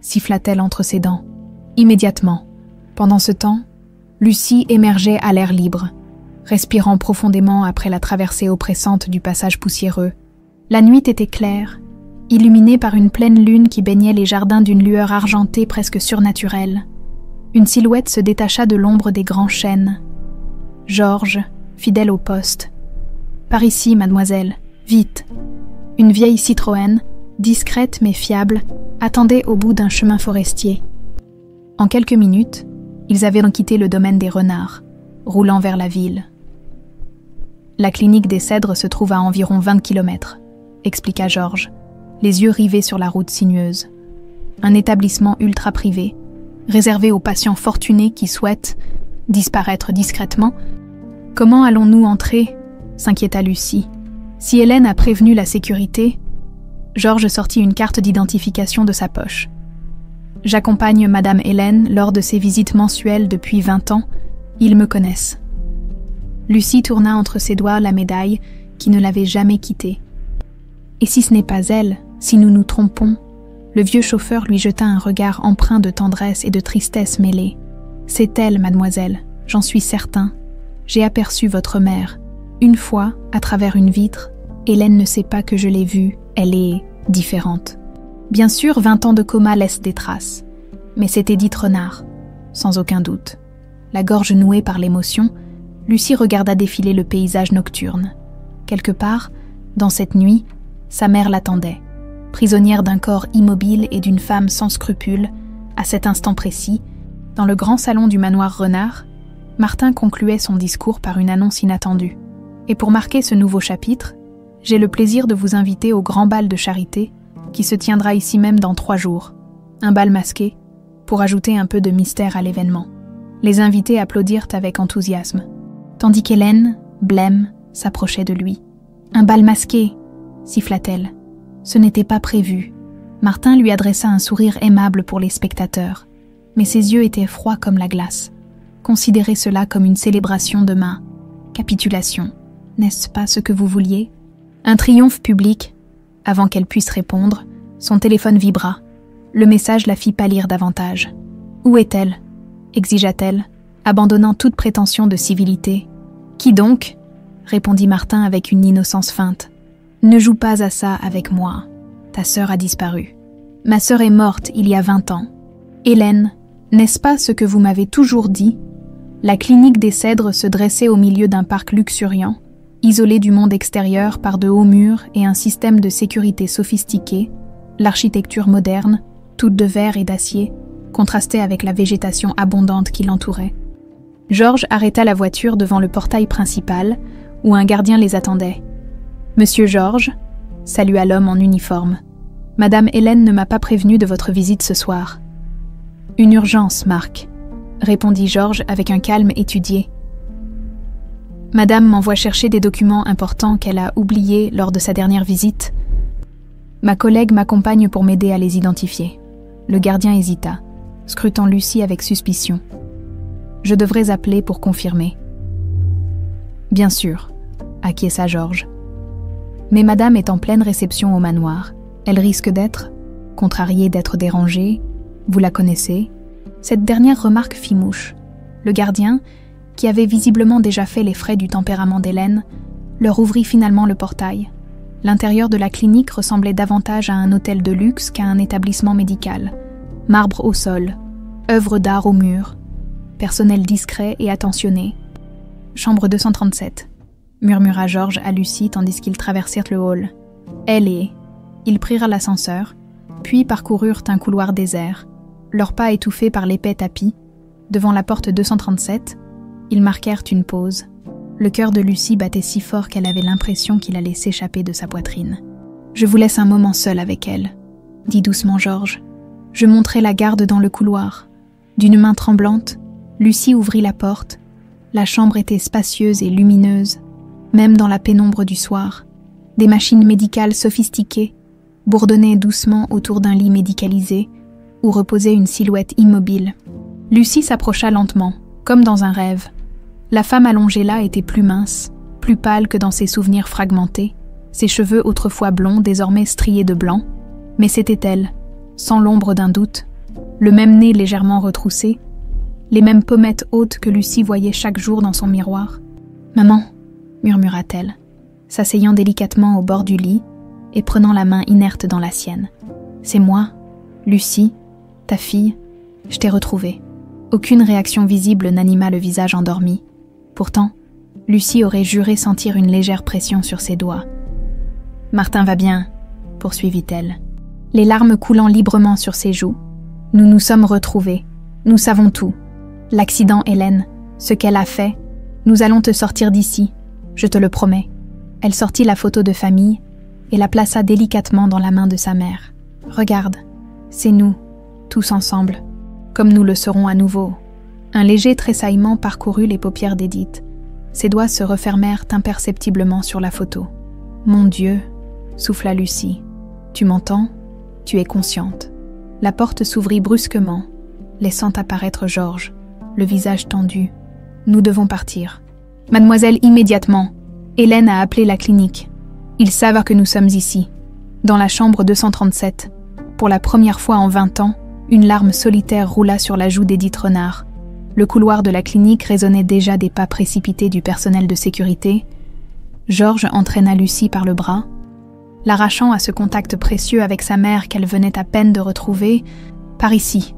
siffla-t-elle entre ses dents. Immédiatement. Pendant ce temps, Lucie émergeait à l'air libre, respirant profondément après la traversée oppressante du passage poussiéreux. La nuit était claire, illuminée par une pleine lune qui baignait les jardins d'une lueur argentée presque surnaturelle. Une silhouette se détacha de l'ombre des grands chênes. Georges, fidèle au poste. « Par ici, mademoiselle, vite !» Une vieille Citroën, discrète mais fiable, attendait au bout d'un chemin forestier. En quelques minutes, ils avaient quitté le domaine des renards, roulant vers la ville. La clinique des Cèdres se trouve à environ 20 km, expliqua Georges, les yeux rivés sur la route sinueuse. Un établissement ultra-privé, réservé aux patients fortunés qui souhaitent disparaître discrètement. Comment allons-nous entrer ? S'inquiéta Lucie. Si Hélène a prévenu la sécurité, Georges sortit une carte d'identification de sa poche. J'accompagne Madame Hélène lors de ses visites mensuelles depuis 20 ans. Ils me connaissent. Lucie tourna entre ses doigts la médaille qui ne l'avait jamais quittée. Et si ce n'est pas elle, si nous nous trompons, le vieux chauffeur lui jeta un regard empreint de tendresse et de tristesse mêlée. C'est elle, mademoiselle, j'en suis certain. J'ai aperçu votre mère. Une fois, à travers une vitre, Hélène ne sait pas que je l'ai vue, elle est différente. Bien sûr, 20 ans de coma laissent des traces, mais c'était Edith Renard, sans aucun doute. La gorge nouée par l'émotion, Lucie regarda défiler le paysage nocturne. Quelque part, dans cette nuit, sa mère l'attendait, prisonnière d'un corps immobile et d'une femme sans scrupules. À cet instant précis, dans le grand salon du manoir Renard, Martin concluait son discours par une annonce inattendue. Et pour marquer ce nouveau chapitre, j'ai le plaisir de vous inviter au grand bal de charité qui se tiendra ici même dans 3 jours. Un bal masqué, pour ajouter un peu de mystère à l'événement. Les invités applaudirent avec enthousiasme, tandis qu'Hélène, blême, s'approchait de lui. « Un bal masqué !» siffla-t-elle. Ce n'était pas prévu. Martin lui adressa un sourire aimable pour les spectateurs, mais ses yeux étaient froids comme la glace. Considérez cela comme une célébration de ma capitulation. N'est-ce pas ce que vous vouliez ? Un triomphe public. Avant qu'elle puisse répondre, son téléphone vibra. Le message la fit pâlir davantage. « Où est-elle » exigea-t-elle, abandonnant toute prétention de civilité. « Qui donc » répondit Martin avec une innocence feinte. « Ne joue pas à ça avec moi. Ta sœur a disparu. Ma sœur est morte il y a 20 ans. Hélène, n'est-ce pas ce que vous m'avez toujours dit ? La clinique des Cèdres se dressait au milieu d'un parc luxuriant, isolé du monde extérieur par de hauts murs et un système de sécurité sophistiqué, l'architecture moderne, toute de verre et d'acier, contrastait avec la végétation abondante qui l'entourait. Georges arrêta la voiture devant le portail principal, où un gardien les attendait. « Monsieur Georges » salua l'homme en uniforme. « Madame Hélène ne m'a pas prévenu de votre visite ce soir. »« Une urgence, Marc » répondit Georges avec un calme étudié. « Madame m'envoie chercher des documents importants qu'elle a oubliés lors de sa dernière visite. Ma collègue m'accompagne pour m'aider à les identifier. » Le gardien hésita, scrutant Lucie avec suspicion. « Je devrais appeler pour confirmer. »« Bien sûr, » acquiesça Georges. « Mais madame est en pleine réception au manoir. Elle risque d'être, contrariée d'être dérangée. Vous la connaissez ?» Cette dernière remarque fit mouche. Le gardien, qui avait visiblement déjà fait les frais du tempérament d'Hélène, leur ouvrit finalement le portail. L'intérieur de la clinique ressemblait davantage à un hôtel de luxe qu'à un établissement médical. Marbre au sol, œuvres d'art au mur, personnel discret et attentionné. « Chambre 237 », murmura Georges à Lucie tandis qu'ils traversèrent le hall. Elle et... Ils prirent l'ascenseur, puis parcoururent un couloir désert. Leurs pas étouffés par l'épais tapis, devant la porte 237, ils marquèrent une pause. Le cœur de Lucie battait si fort qu'elle avait l'impression qu'il allait s'échapper de sa poitrine. « Je vous laisse un moment seul avec elle », dit doucement Georges. Je montrai la garde dans le couloir. D'une main tremblante, Lucie ouvrit la porte. La chambre était spacieuse et lumineuse, même dans la pénombre du soir. Des machines médicales sophistiquées bourdonnaient doucement autour d'un lit médicalisé où reposait une silhouette immobile. Lucie s'approcha lentement, comme dans un rêve. La femme allongée là était plus mince, plus pâle que dans ses souvenirs fragmentés, ses cheveux autrefois blonds désormais striés de blanc, mais c'était elle, sans l'ombre d'un doute, le même nez légèrement retroussé, les mêmes pommettes hautes que Lucie voyait chaque jour dans son miroir. « Maman » murmura-t-elle, s'asseyant délicatement au bord du lit et prenant la main inerte dans la sienne. « C'est moi, Lucie, ta fille, je t'ai retrouvée. » Aucune réaction visible n'anima le visage endormi. Pourtant, Lucie aurait juré sentir une légère pression sur ses doigts. « Martin va bien » poursuivit-elle, les larmes coulant librement sur ses joues. « Nous nous sommes retrouvés. Nous savons tout. L'accident, Hélène, ce qu'elle a fait, nous allons te sortir d'ici, je te le promets. » Elle sortit la photo de famille et la plaça délicatement dans la main de sa mère. « Regarde, c'est nous, tous ensemble, comme nous le serons à nouveau. » Un léger tressaillement parcourut les paupières d'Edith. Ses doigts se refermèrent imperceptiblement sur la photo. « Mon Dieu » souffla Lucie. « Tu m'entends ? Tu es consciente. » La porte s'ouvrit brusquement, laissant apparaître Georges, le visage tendu. « Nous devons partir. »« Mademoiselle, immédiatement. Hélène a appelé la clinique. Ils savent que nous sommes ici, dans la chambre 237. » Pour la première fois en 20 ans, une larme solitaire roula sur la joue d'Edith Renard. Le couloir de la clinique résonnait déjà des pas précipités du personnel de sécurité. Georges entraîna Lucie par le bras, l'arrachant à ce contact précieux avec sa mère qu'elle venait à peine de retrouver. « Par ici »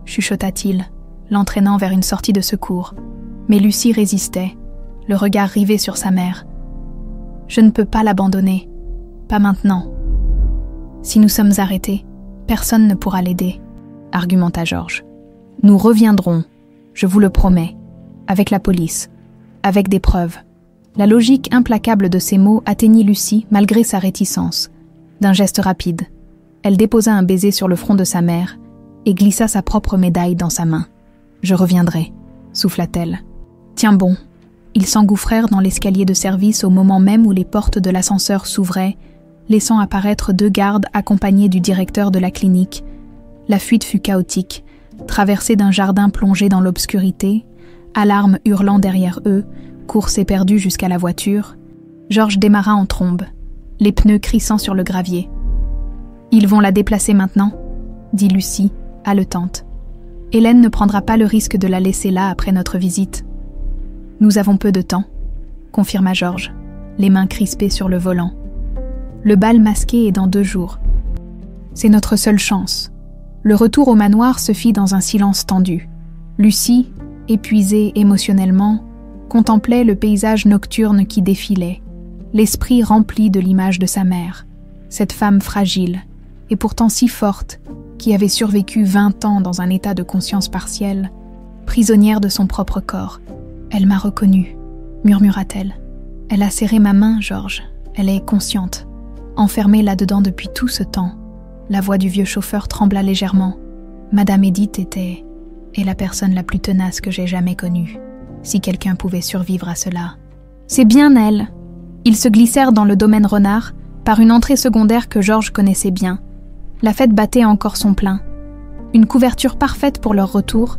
chuchota-t-il, l'entraînant vers une sortie de secours. Mais Lucie résistait, le regard rivé sur sa mère. « Je ne peux pas l'abandonner, pas maintenant. Si nous sommes arrêtés, personne ne pourra l'aider, » argumenta Georges. « Nous reviendrons, je vous le promets, avec la police, avec des preuves. » La logique implacable de ces mots atteignit Lucie malgré sa réticence. D'un geste rapide, elle déposa un baiser sur le front de sa mère et glissa sa propre médaille dans sa main. « Je reviendrai » souffla-t-elle. « Tiens bon !» Ils s'engouffrèrent dans l'escalier de service au moment même où les portes de l'ascenseur s'ouvraient, laissant apparaître 2 gardes accompagnés du directeur de la clinique. La fuite fut chaotique, traversée d'un jardin plongé dans l'obscurité, alarme hurlant derrière eux, course éperdue jusqu'à la voiture. Georges démarra en trombe, les pneus crissant sur le gravier. « Ils vont la déplacer maintenant » dit Lucie, haletante. « Hélène ne prendra pas le risque de la laisser là après notre visite. »« Nous avons peu de temps » confirma Georges, les mains crispées sur le volant. « Le bal masqué est dans 2 jours. C'est notre seule chance. » Le retour au manoir se fit dans un silence tendu. Lucie, épuisée émotionnellement, contemplait le paysage nocturne qui défilait, l'esprit rempli de l'image de sa mère, cette femme fragile, et pourtant si forte, qui avait survécu 20 ans dans un état de conscience partielle, prisonnière de son propre corps. « Elle m'a reconnue » murmura-t-elle. « Elle a serré ma main, Georges. Elle est consciente. Enfermée là-dedans depuis tout ce temps. » La voix du vieux chauffeur trembla légèrement. Madame Edith est la personne la plus tenace que j'ai jamais connue. Si quelqu'un pouvait survivre à cela. C'est bien elle. Ils se glissèrent dans le domaine Renard, par une entrée secondaire que Georges connaissait bien. La fête battait encore son plein. Une couverture parfaite pour leur retour.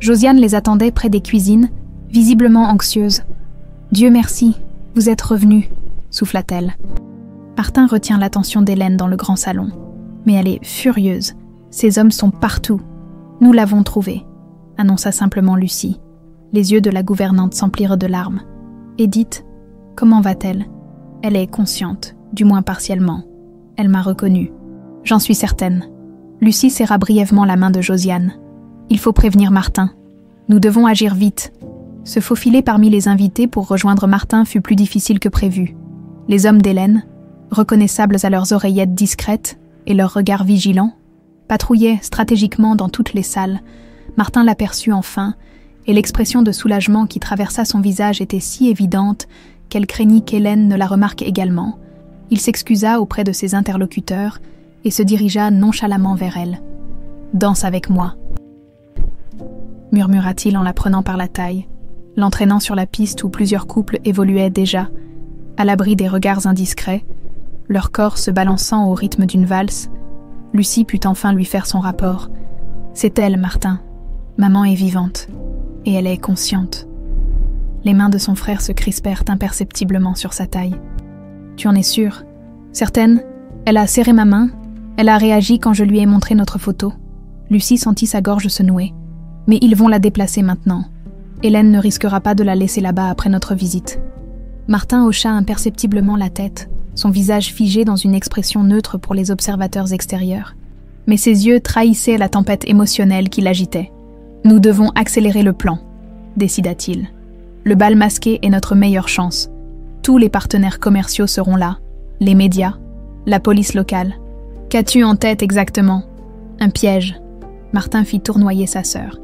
Josiane les attendait près des cuisines, visiblement anxieuse. « Dieu merci, vous êtes revenus » souffla-t-elle. Martin retient l'attention d'Hélène dans le grand salon. « Mais elle est furieuse. Ces hommes sont partout. Nous l'avons trouvée » annonça simplement Lucie. Les yeux de la gouvernante s'emplirent de larmes. « Edith, comment va-t-elle ? » « Elle est consciente, du moins partiellement. Elle m'a reconnue. J'en suis certaine. » Lucie serra brièvement la main de Josiane. « Il faut prévenir Martin. Nous devons agir vite. » Se faufiler parmi les invités pour rejoindre Martin fut plus difficile que prévu. Les hommes d'Hélène, reconnaissables à leurs oreillettes discrètes et leurs regards vigilants, patrouillaient stratégiquement dans toutes les salles. Martin l'aperçut enfin, et l'expression de soulagement qui traversa son visage était si évidente qu'elle craignit qu'Hélène ne la remarque également. Il s'excusa auprès de ses interlocuteurs et se dirigea nonchalamment vers elle. « Danse avec moi » murmura-t-il en la prenant par la taille, l'entraînant sur la piste où plusieurs couples évoluaient déjà, à l'abri des regards indiscrets, leur corps se balançant au rythme d'une valse, Lucie put enfin lui faire son rapport. C'est elle, Martin. Maman est vivante. Et elle est consciente. Les mains de son frère se crispèrent imperceptiblement sur sa taille. Tu en es sûre? Certaine? Elle a serré ma main. Elle a réagi quand je lui ai montré notre photo. Lucie sentit sa gorge se nouer. Mais ils vont la déplacer maintenant. Hélène ne risquera pas de la laisser là-bas après notre visite. Martin hocha imperceptiblement la tête, son visage figé dans une expression neutre pour les observateurs extérieurs. Mais ses yeux trahissaient la tempête émotionnelle qui l'agitait. « Nous devons accélérer le plan », décida-t-il. « Le bal masqué est notre meilleure chance. Tous les partenaires commerciaux seront là, les médias, la police locale. Qu'as-tu en tête exactement ? Un piège. » Martin fit tournoyer sa sœur.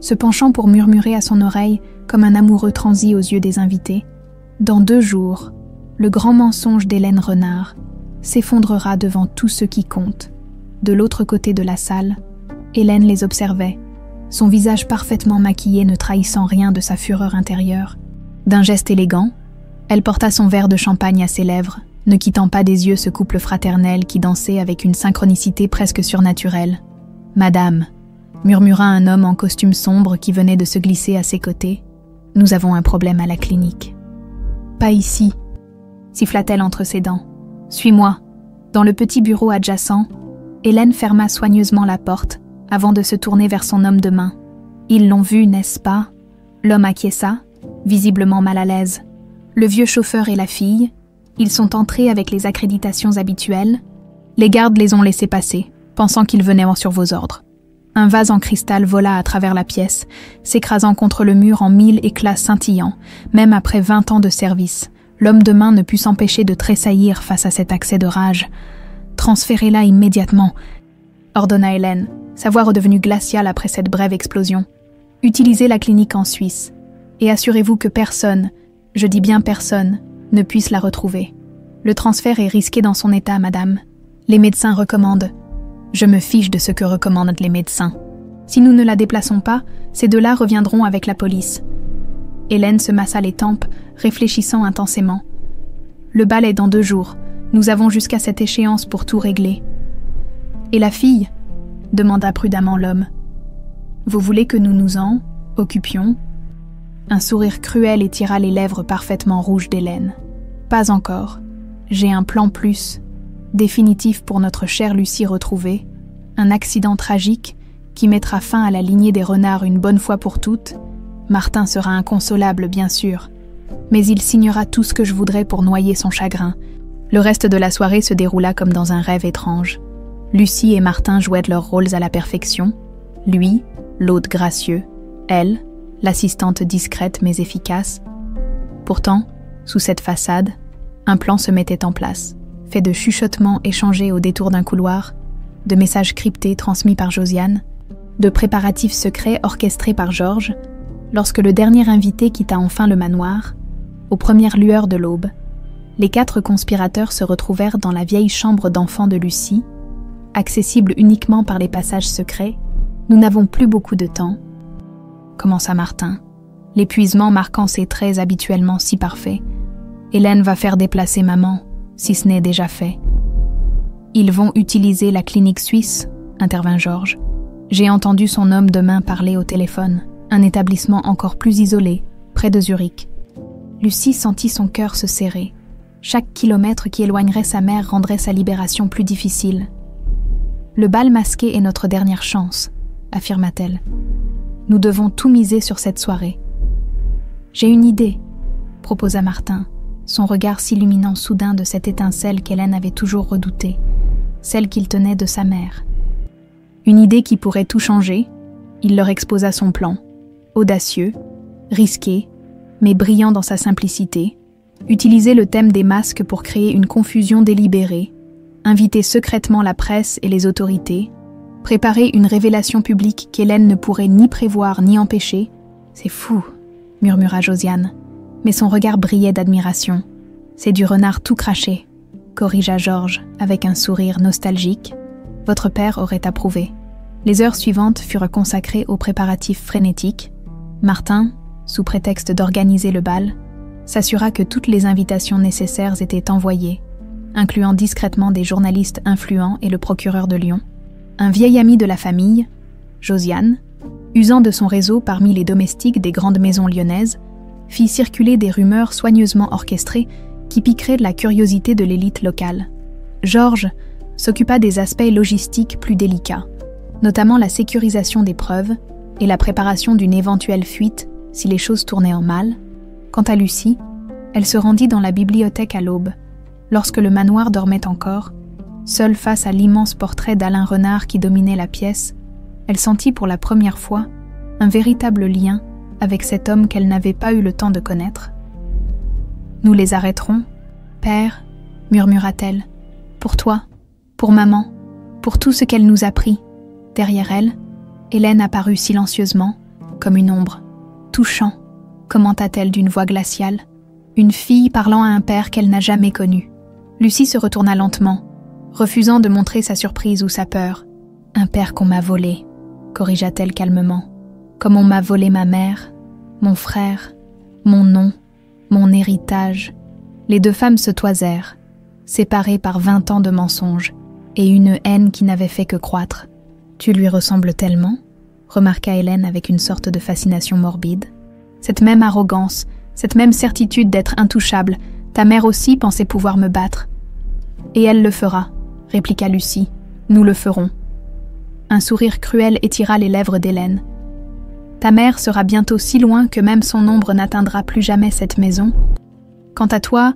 Se penchant pour murmurer à son oreille, comme un amoureux transi aux yeux des invités, « Dans 2 jours, le grand mensonge d'Hélène Renard s'effondrera devant tous ceux qui comptent. » De l'autre côté de la salle, Hélène les observait, son visage parfaitement maquillé ne trahissant rien de sa fureur intérieure. D'un geste élégant, elle porta son verre de champagne à ses lèvres, ne quittant pas des yeux ce couple fraternel qui dansait avec une synchronicité presque surnaturelle. « Madame », murmura un homme en costume sombre qui venait de se glisser à ses côtés, « nous avons un problème à la clinique. »« Pas ici », siffla-t-elle entre ses dents. « Suis-moi. » Dans le petit bureau adjacent, Hélène ferma soigneusement la porte avant de se tourner vers son homme de main. Ils l'ont vu, n'est-ce pas? L'homme acquiesça, visiblement mal à l'aise. Le vieux chauffeur et la fille, ils sont entrés avec les accréditations habituelles. Les gardes les ont laissés passer, pensant qu'ils venaient sur vos ordres. Un vase en cristal vola à travers la pièce, s'écrasant contre le mur en 1000 éclats scintillants, même après 20 ans de service. L'homme de main ne put s'empêcher de tressaillir face à cet accès de rage. « Transférez-la immédiatement », ordonna Hélène, sa voix redevenue glaciale après cette brève explosion. « Utilisez la clinique en Suisse, et assurez-vous que personne, je dis bien personne, ne puisse la retrouver. Le transfert est risqué dans son état, madame. Les médecins recommandent. Je me fiche de ce que recommandent les médecins. Si nous ne la déplaçons pas, ces 2-là reviendront avec la police. » Hélène se massa les tempes, réfléchissant intensément. « Le bal est dans 2 jours. Nous avons jusqu'à cette échéance pour tout régler. »« Et la fille ?» demanda prudemment l'homme. « Vous voulez que nous nous en occupions ?» Un sourire cruel étira les lèvres parfaitement rouges d'Hélène. « Pas encore. J'ai un plan plus, définitif pour notre chère Lucie retrouvée, un accident tragique qui mettra fin à la lignée des Renards une bonne fois pour toutes. Martin sera inconsolable, bien sûr, mais il signera tout ce que je voudrais pour noyer son chagrin. » Le reste de la soirée se déroula comme dans un rêve étrange. Lucie et Martin jouaient leurs rôles à la perfection. Lui, l'hôte gracieux. Elle, l'assistante discrète mais efficace. Pourtant, sous cette façade, un plan se mettait en place, fait de chuchotements échangés au détour d'un couloir, de messages cryptés transmis par Josiane, de préparatifs secrets orchestrés par Georges, lorsque le dernier invité quitta enfin le manoir, aux premières lueurs de l'aube. Les 4 conspirateurs se retrouvèrent dans la vieille chambre d'enfant de Lucie, accessible uniquement par les passages secrets. « Nous n'avons plus beaucoup de temps », commença Martin, l'épuisement marquant ses traits habituellement si parfaits. « Hélène va faire déplacer maman, si ce n'est déjà fait. »« Ils vont utiliser la clinique suisse », intervint Georges. « J'ai entendu son homme de main parler au téléphone, un établissement encore plus isolé, près de Zurich. » Lucie sentit son cœur se serrer. Chaque kilomètre qui éloignerait sa mère rendrait sa libération plus difficile. « Le bal masqué est notre dernière chance », affirma-t-elle. « Nous devons tout miser sur cette soirée. »« J'ai une idée », proposa Martin, son regard s'illuminant soudain de cette étincelle qu'Hélène avait toujours redoutée, celle qu'il tenait de sa mère. Une idée qui pourrait tout changer. Il leur exposa son plan, audacieux, risqué, mais brillant dans sa simplicité. Utiliser le thème des masques pour créer une confusion délibérée, inviter secrètement la presse et les autorités, préparer une révélation publique qu'Hélène ne pourrait ni prévoir ni empêcher. « C'est fou », murmura Josiane, mais son regard brillait d'admiration. « C'est du renard tout craché », corrigea Georges avec un sourire nostalgique. « Votre père aurait approuvé. » Les heures suivantes furent consacrées aux préparatifs frénétiques. Martin, sous prétexte d'organiser le bal, s'assura que toutes les invitations nécessaires étaient envoyées, incluant discrètement des journalistes influents et le procureur de Lyon, un vieil ami de la famille, Josiane, usant de son réseau parmi les domestiques des grandes maisons lyonnaises, fit circuler des rumeurs soigneusement orchestrées qui piqueraient la curiosité de l'élite locale. Georges s'occupa des aspects logistiques plus délicats, notamment la sécurisation des preuves et la préparation d'une éventuelle fuite si les choses tournaient en mal. Quant à Lucie, elle se rendit dans la bibliothèque à l'aube, lorsque le manoir dormait encore. Seule face à l'immense portrait d'Alain Renard qui dominait la pièce, elle sentit pour la première fois un véritable lien avec cet homme qu'elle n'avait pas eu le temps de connaître. « Nous les arrêterons, père, murmura-t-elle, pour toi, pour maman, pour tout ce qu'elle nous a pris. » Derrière elle, Hélène apparut silencieusement, comme une ombre. « Touchant », commenta-t-elle d'une voix glaciale, une fille parlant à un père qu'elle n'a jamais connu. Lucie se retourna lentement, refusant de montrer sa surprise ou sa peur. « Un père qu'on m'a volé », corrigea-t-elle calmement, « comme on m'a volé ma mère, mon frère, mon nom, mon héritage. » Les deux femmes se toisèrent, séparées par 20 ans de mensonges, et une haine qui n'avait fait que croître. « Tu lui ressembles tellement ?» remarqua Hélène avec une sorte de fascination morbide. Cette même arrogance, cette même certitude d'être intouchable, ta mère aussi pensait pouvoir me battre. « Et elle le fera, » répliqua Lucie. « Nous le ferons. » Un sourire cruel étira les lèvres d'Hélène. « Ta mère sera bientôt si loin que même son ombre n'atteindra plus jamais cette maison. Quant à toi,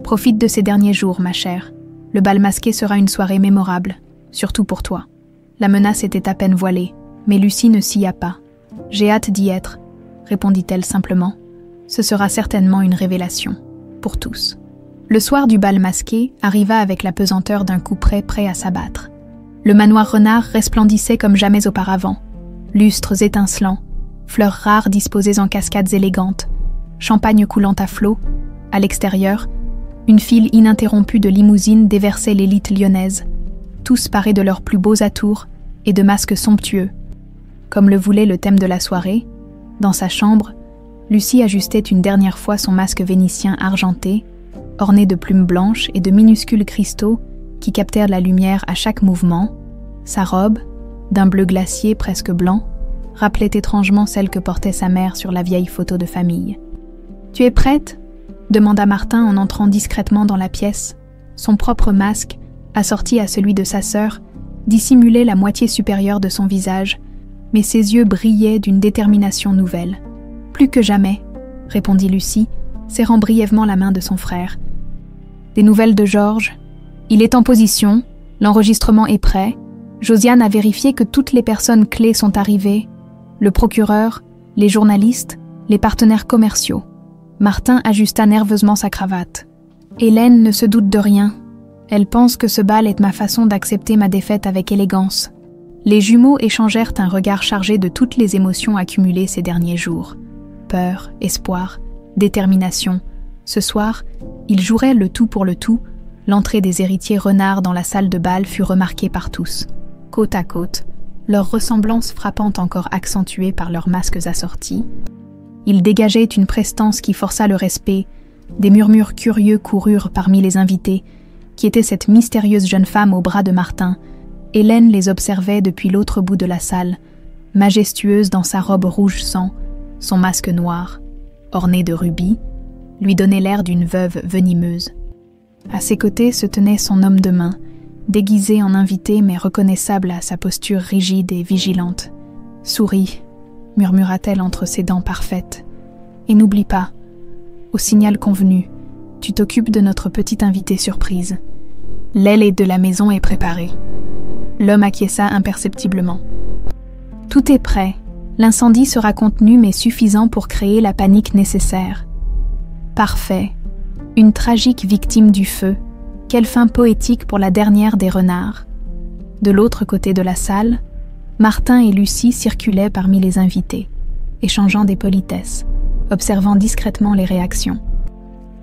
profite de ces derniers jours, ma chère. Le bal masqué sera une soirée mémorable, surtout pour toi. » La menace était à peine voilée, mais Lucie ne sia pas. « J'ai hâte d'y être, » répondit-elle simplement. « Ce sera certainement une révélation, pour tous. » Le soir du bal masqué arriva avec la pesanteur d'un coup prêt à s'abattre. Le manoir Renard resplendissait comme jamais auparavant. Lustres étincelants, fleurs rares disposées en cascades élégantes, champagne coulant à flots. À l'extérieur, une file ininterrompue de limousines déversait l'élite lyonnaise, tous parés de leurs plus beaux atours et de masques somptueux. Comme le voulait le thème de la soirée, dans sa chambre, Lucie ajustait une dernière fois son masque vénitien argenté, orné de plumes blanches et de minuscules cristaux qui captèrent la lumière à chaque mouvement. Sa robe, d'un bleu glacier presque blanc, rappelait étrangement celle que portait sa mère sur la vieille photo de famille. « Tu es prête ?» demanda Martin en entrant discrètement dans la pièce. Son propre masque, assorti à celui de sa sœur, dissimulait la moitié supérieure de son visage, mais ses yeux brillaient d'une détermination nouvelle. « Plus que jamais, » répondit Lucie, serrant brièvement la main de son frère. « Des nouvelles de Georges ? Il est en position, l'enregistrement est prêt. Josiane a vérifié que toutes les personnes clés sont arrivées, le procureur, les journalistes, les partenaires commerciaux. » Martin ajusta nerveusement sa cravate. « Hélène ne se doute de rien. Elle pense que ce bal est ma façon d'accepter ma défaite avec élégance. » Les jumeaux échangèrent un regard chargé de toutes les émotions accumulées ces derniers jours. Peur, espoir, détermination. Ce soir, ils joueraient le tout pour le tout. L'entrée des héritiers Renard dans la salle de bal fut remarquée par tous. Côte à côte, leur ressemblance frappante encore accentuée par leurs masques assortis. Ils dégageaient une prestance qui força le respect. Des murmures curieux coururent parmi les invités. Qui était cette mystérieuse jeune femme au bras de Martin? Hélène les observait depuis l'autre bout de la salle, majestueuse dans sa robe rouge sang, son masque noir, orné de rubis, lui donnait l'air d'une veuve venimeuse. À ses côtés se tenait son homme de main, déguisé en invité mais reconnaissable à sa posture rigide et vigilante. « Souris », murmura-t-elle entre ses dents parfaites, « et n'oublie pas, au signal convenu, tu t'occupes de notre petite invitée surprise. L'aile de la maison est préparée. » L'homme acquiesça imperceptiblement. « Tout est prêt. L'incendie sera contenu mais suffisant pour créer la panique nécessaire. » Parfait. Une tragique victime du feu. Quelle fin poétique pour la dernière des renards. De l'autre côté de la salle, Martin et Lucie circulaient parmi les invités, échangeant des politesses, observant discrètement les réactions.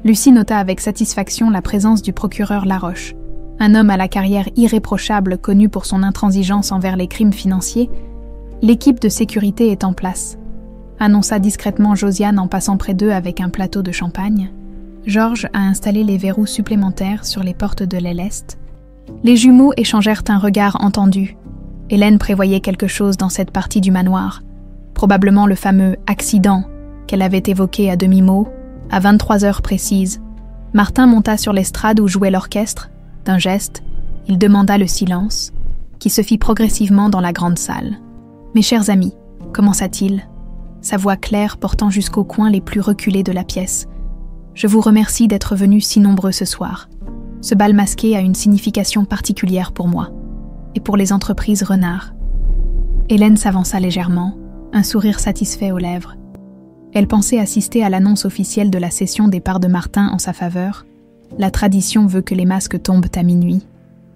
Lucie nota avec satisfaction la présence du procureur Laroche, un homme à la carrière irréprochable connu pour son intransigeance envers les crimes financiers. « L'équipe de sécurité est en place », annonça discrètement Josiane en passant près d'eux avec un plateau de champagne. Georges a installé les verrous supplémentaires sur les portes de l'aile est. Les jumeaux échangèrent un regard entendu. Hélène prévoyait quelque chose dans cette partie du manoir, probablement le fameux « accident » qu'elle avait évoqué à demi-mot, à 23 heures précises. Martin monta sur l'estrade où jouait l'orchestre. D'un geste, il demanda le silence, qui se fit progressivement dans la grande salle. « Mes chers amis », commença-t-il, sa voix claire portant jusqu'aux coins les plus reculés de la pièce. « Je vous remercie d'être venus si nombreux ce soir. Ce bal masqué a une signification particulière pour moi, et pour les entreprises Renard. » Hélène s'avança légèrement, un sourire satisfait aux lèvres. Elle pensait assister à l'annonce officielle de la cession des parts de Martin en sa faveur. « La tradition veut que les masques tombent à minuit, »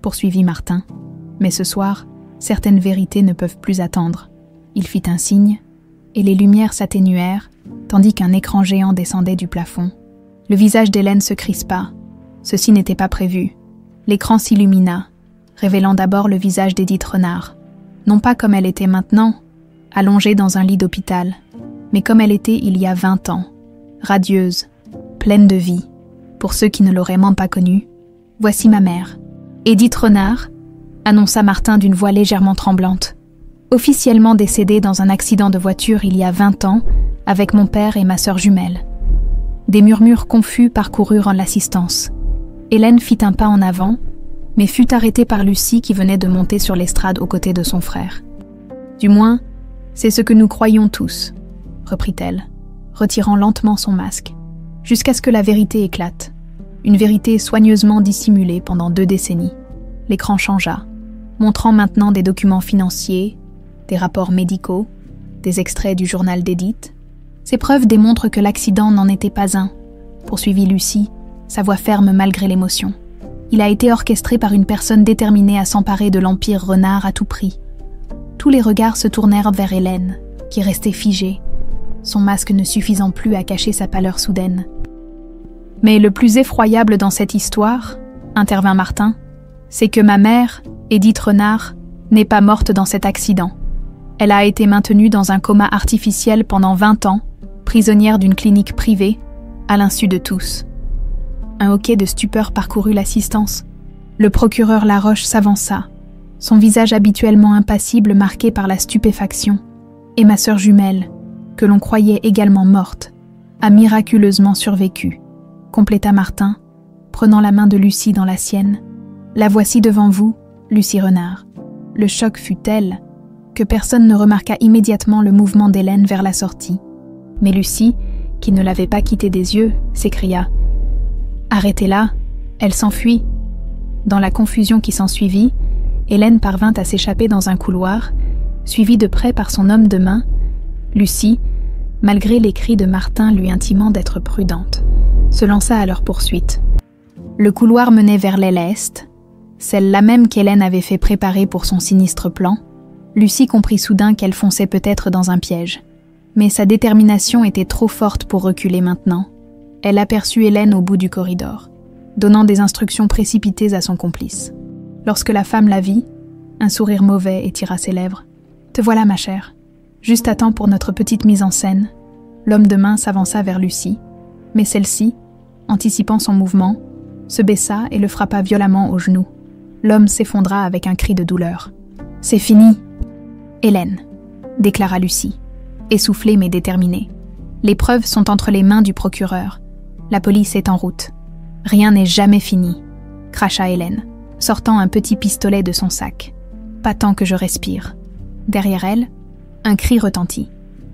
poursuivit Martin. « Mais ce soir, certaines vérités ne peuvent plus attendre. » Il fit un signe, et les lumières s'atténuèrent, tandis qu'un écran géant descendait du plafond. Le visage d'Hélène se crispa. Ceci n'était pas prévu. L'écran s'illumina, révélant d'abord le visage d'Édith Renard. Non pas comme elle était maintenant, allongée dans un lit d'hôpital, mais comme elle était il y a 20 ans, radieuse, pleine de vie. Pour ceux qui ne l'auraient même pas connue, voici ma mère. Édith Renard, annonça Martin d'une voix légèrement tremblante. Officiellement décédée dans un accident de voiture il y a 20 ans, avec mon père et ma sœur jumelle. Des murmures confus parcoururent l'assistance. Hélène fit un pas en avant, mais fut arrêtée par Lucie qui venait de monter sur l'estrade aux côtés de son frère. « Du moins, c'est ce que nous croyons tous, » reprit-elle, retirant lentement son masque, jusqu'à ce que la vérité éclate. Une vérité soigneusement dissimulée pendant 2 décennies. L'écran changea, montrant maintenant des documents financiers, des rapports médicaux, des extraits du journal d'Édith. Ces preuves démontrent que l'accident n'en était pas un, poursuivit Lucie, sa voix ferme malgré l'émotion. Il a été orchestré par une personne déterminée à s'emparer de l'empire Renard à tout prix. Tous les regards se tournèrent vers Hélène, qui restait figée, son masque ne suffisant plus à cacher sa pâleur soudaine. « Mais le plus effroyable dans cette histoire, intervint Martin, c'est que ma mère, Édith Renard, n'est pas morte dans cet accident. Elle a été maintenue dans un coma artificiel pendant 20 ans, prisonnière d'une clinique privée, à l'insu de tous. » Un hoquet de stupeur parcourut l'assistance. Le procureur Laroche s'avança, son visage habituellement impassible marqué par la stupéfaction. Et ma sœur jumelle, que l'on croyait également morte, a miraculeusement survécu, compléta Martin, prenant la main de Lucie dans la sienne. La voici devant vous, Lucie Renard. Le choc fut tel que personne ne remarqua immédiatement le mouvement d'Hélène vers la sortie. Mais Lucie, qui ne l'avait pas quittée des yeux, s'écria « Arrêtez-la !» Elle s'enfuit. Dans la confusion qui s'ensuivit, Hélène parvint à s'échapper dans un couloir, suivie de près par son homme de main. Lucie, malgré les cris de Martin lui intimant d'être prudente, se lança à leur poursuite. Le couloir menait vers l'aile est, celle-là même qu'Hélène avait fait préparer pour son sinistre plan. Lucie comprit soudain qu'elle fonçait peut-être dans un piège. Mais sa détermination était trop forte pour reculer maintenant. Elle aperçut Hélène au bout du corridor, donnant des instructions précipitées à son complice. Lorsque la femme la vit, un sourire mauvais étira ses lèvres. « Te voilà, ma chère. Juste à temps pour notre petite mise en scène. » L'homme de main s'avança vers Lucie, mais celle-ci, anticipant son mouvement, se baissa et le frappa violemment au genou. L'homme s'effondra avec un cri de douleur. « C'est fini !»« Hélène !» déclara Lucie, essoufflée mais déterminée. « Les preuves sont entre les mains du procureur. La police est en route. Rien n'est jamais fini !» cracha Hélène, sortant un petit pistolet de son sac. « Pas tant que je respire. » Derrière elle, un cri retentit.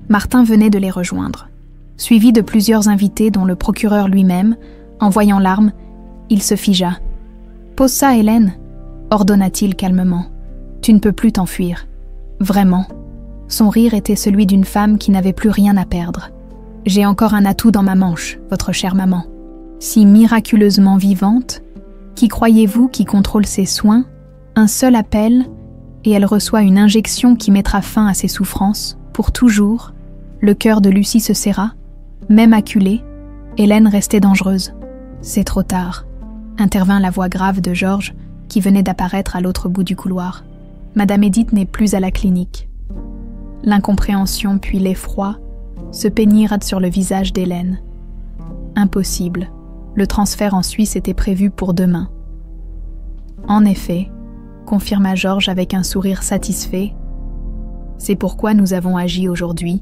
Martin venait de les rejoindre. Suivi de plusieurs invités dont le procureur lui-même, en voyant l'arme, il se figea. « Pose ça, Hélène !» ordonna-t-il calmement. « Tu ne peux plus t'enfuir. Vraiment. » Son rire était celui d'une femme qui n'avait plus rien à perdre. « J'ai encore un atout dans ma manche, votre chère maman. Si miraculeusement vivante, qui croyez-vous qui contrôle ses soins? Un seul appel, et elle reçoit une injection qui mettra fin à ses souffrances, pour toujours. » Le cœur de Lucie se serra. Même acculée, Hélène restait dangereuse. « C'est trop tard », intervint la voix grave de Georges, qui venait d'apparaître à l'autre bout du couloir. « Madame Édith n'est plus à la clinique. » L'incompréhension puis l'effroi se peignirent sur le visage d'Hélène. « Impossible », Le transfert en Suisse était prévu pour demain. En effet, confirma Georges avec un sourire satisfait, c'est pourquoi nous avons agi aujourd'hui,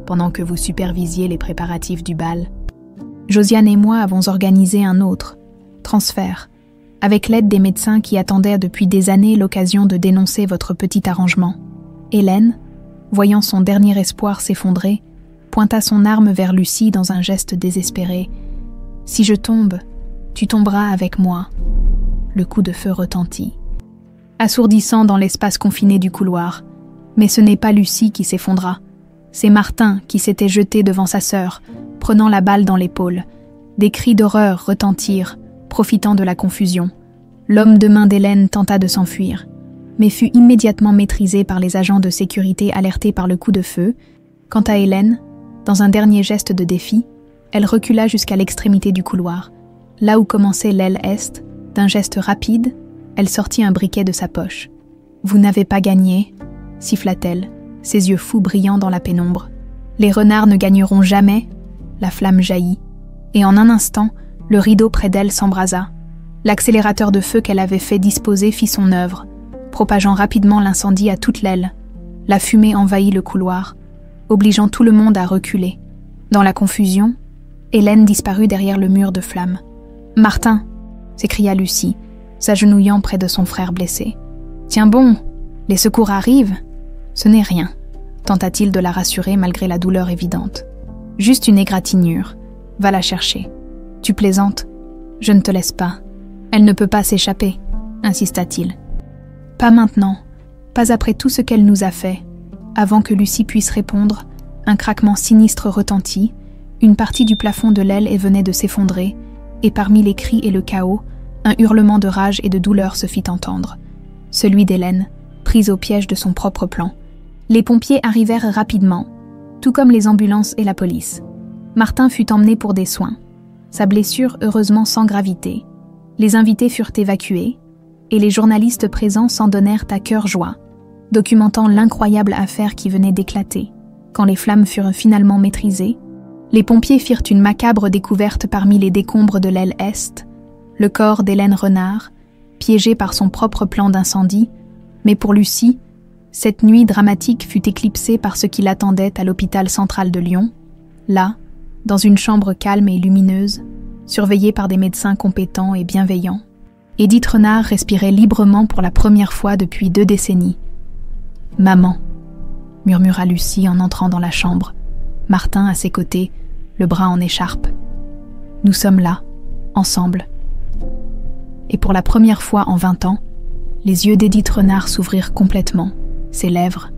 pendant que vous supervisiez les préparatifs du bal. Josiane et moi avons organisé un autre transfert, avec l'aide des médecins qui attendaient depuis des années l'occasion de dénoncer votre petit arrangement. Hélène, voyant son dernier espoir s'effondrer, pointa son arme vers Lucie dans un geste désespéré. « Si je tombe, tu tomberas avec moi. » Le coup de feu retentit, assourdissant dans l'espace confiné du couloir. Mais ce n'est pas Lucie qui s'effondra. C'est Martin qui s'était jeté devant sa sœur, prenant la balle dans l'épaule. Des cris d'horreur retentirent, profitant de la confusion. L'homme de main d'Hélène tenta de s'enfuir, mais fut immédiatement maîtrisé par les agents de sécurité alertés par le coup de feu. Quant à Hélène, dans un dernier geste de défi, elle recula jusqu'à l'extrémité du couloir. Là où commençait l'aile est, d'un geste rapide, elle sortit un briquet de sa poche. « Vous n'avez pas gagné », siffla-t-elle, ses yeux fous brillant dans la pénombre. « Les renards ne gagneront jamais », la flamme jaillit, et en un instant, le rideau près d'elle s'embrasa. L'accélérateur de feu qu'elle avait fait disposer fit son œuvre, propageant rapidement l'incendie à toute l'aile. La fumée envahit le couloir, obligeant tout le monde à reculer. Dans la confusion, Hélène disparut derrière le mur de flammes. « Martin !» s'écria Lucie, s'agenouillant près de son frère blessé. « Tiens bon, les secours arrivent !»« Ce n'est rien », tenta-t-il de la rassurer malgré la douleur évidente. « Juste une égratignure. Va la chercher. »« Tu plaisantes ? Je ne te laisse pas. Elle ne peut pas s'échapper, » insista-t-il. « Pas maintenant, pas après tout ce qu'elle nous a fait. » Avant que Lucie puisse répondre, un craquement sinistre retentit, une partie du plafond de l'aile venait de s'effondrer, et parmi les cris et le chaos, un hurlement de rage et de douleur se fit entendre. Celui d'Hélène, prise au piège de son propre plan. Les pompiers arrivèrent rapidement, tout comme les ambulances et la police. Martin fut emmené pour des soins. Sa blessure heureusement sans gravité. Les invités furent évacués, et les journalistes présents s'en donnèrent à cœur joie, documentant l'incroyable affaire qui venait d'éclater. Quand les flammes furent finalement maîtrisées, les pompiers firent une macabre découverte parmi les décombres de l'aile est, le corps d'Hélène Renard, piégée par son propre plan d'incendie, mais pour Lucie, cette nuit dramatique fut éclipsée par ce qui l'attendait à l'hôpital central de Lyon, là, dans une chambre calme et lumineuse, surveillée par des médecins compétents et bienveillants. Édith Renard respirait librement pour la première fois depuis 2 décennies. « Maman », murmura Lucie en entrant dans la chambre, Martin à ses côtés, le bras en écharpe. « Nous sommes là, ensemble. » Et pour la première fois en 20 ans, les yeux d'Édith Renard s'ouvrirent complètement, ses lèvres,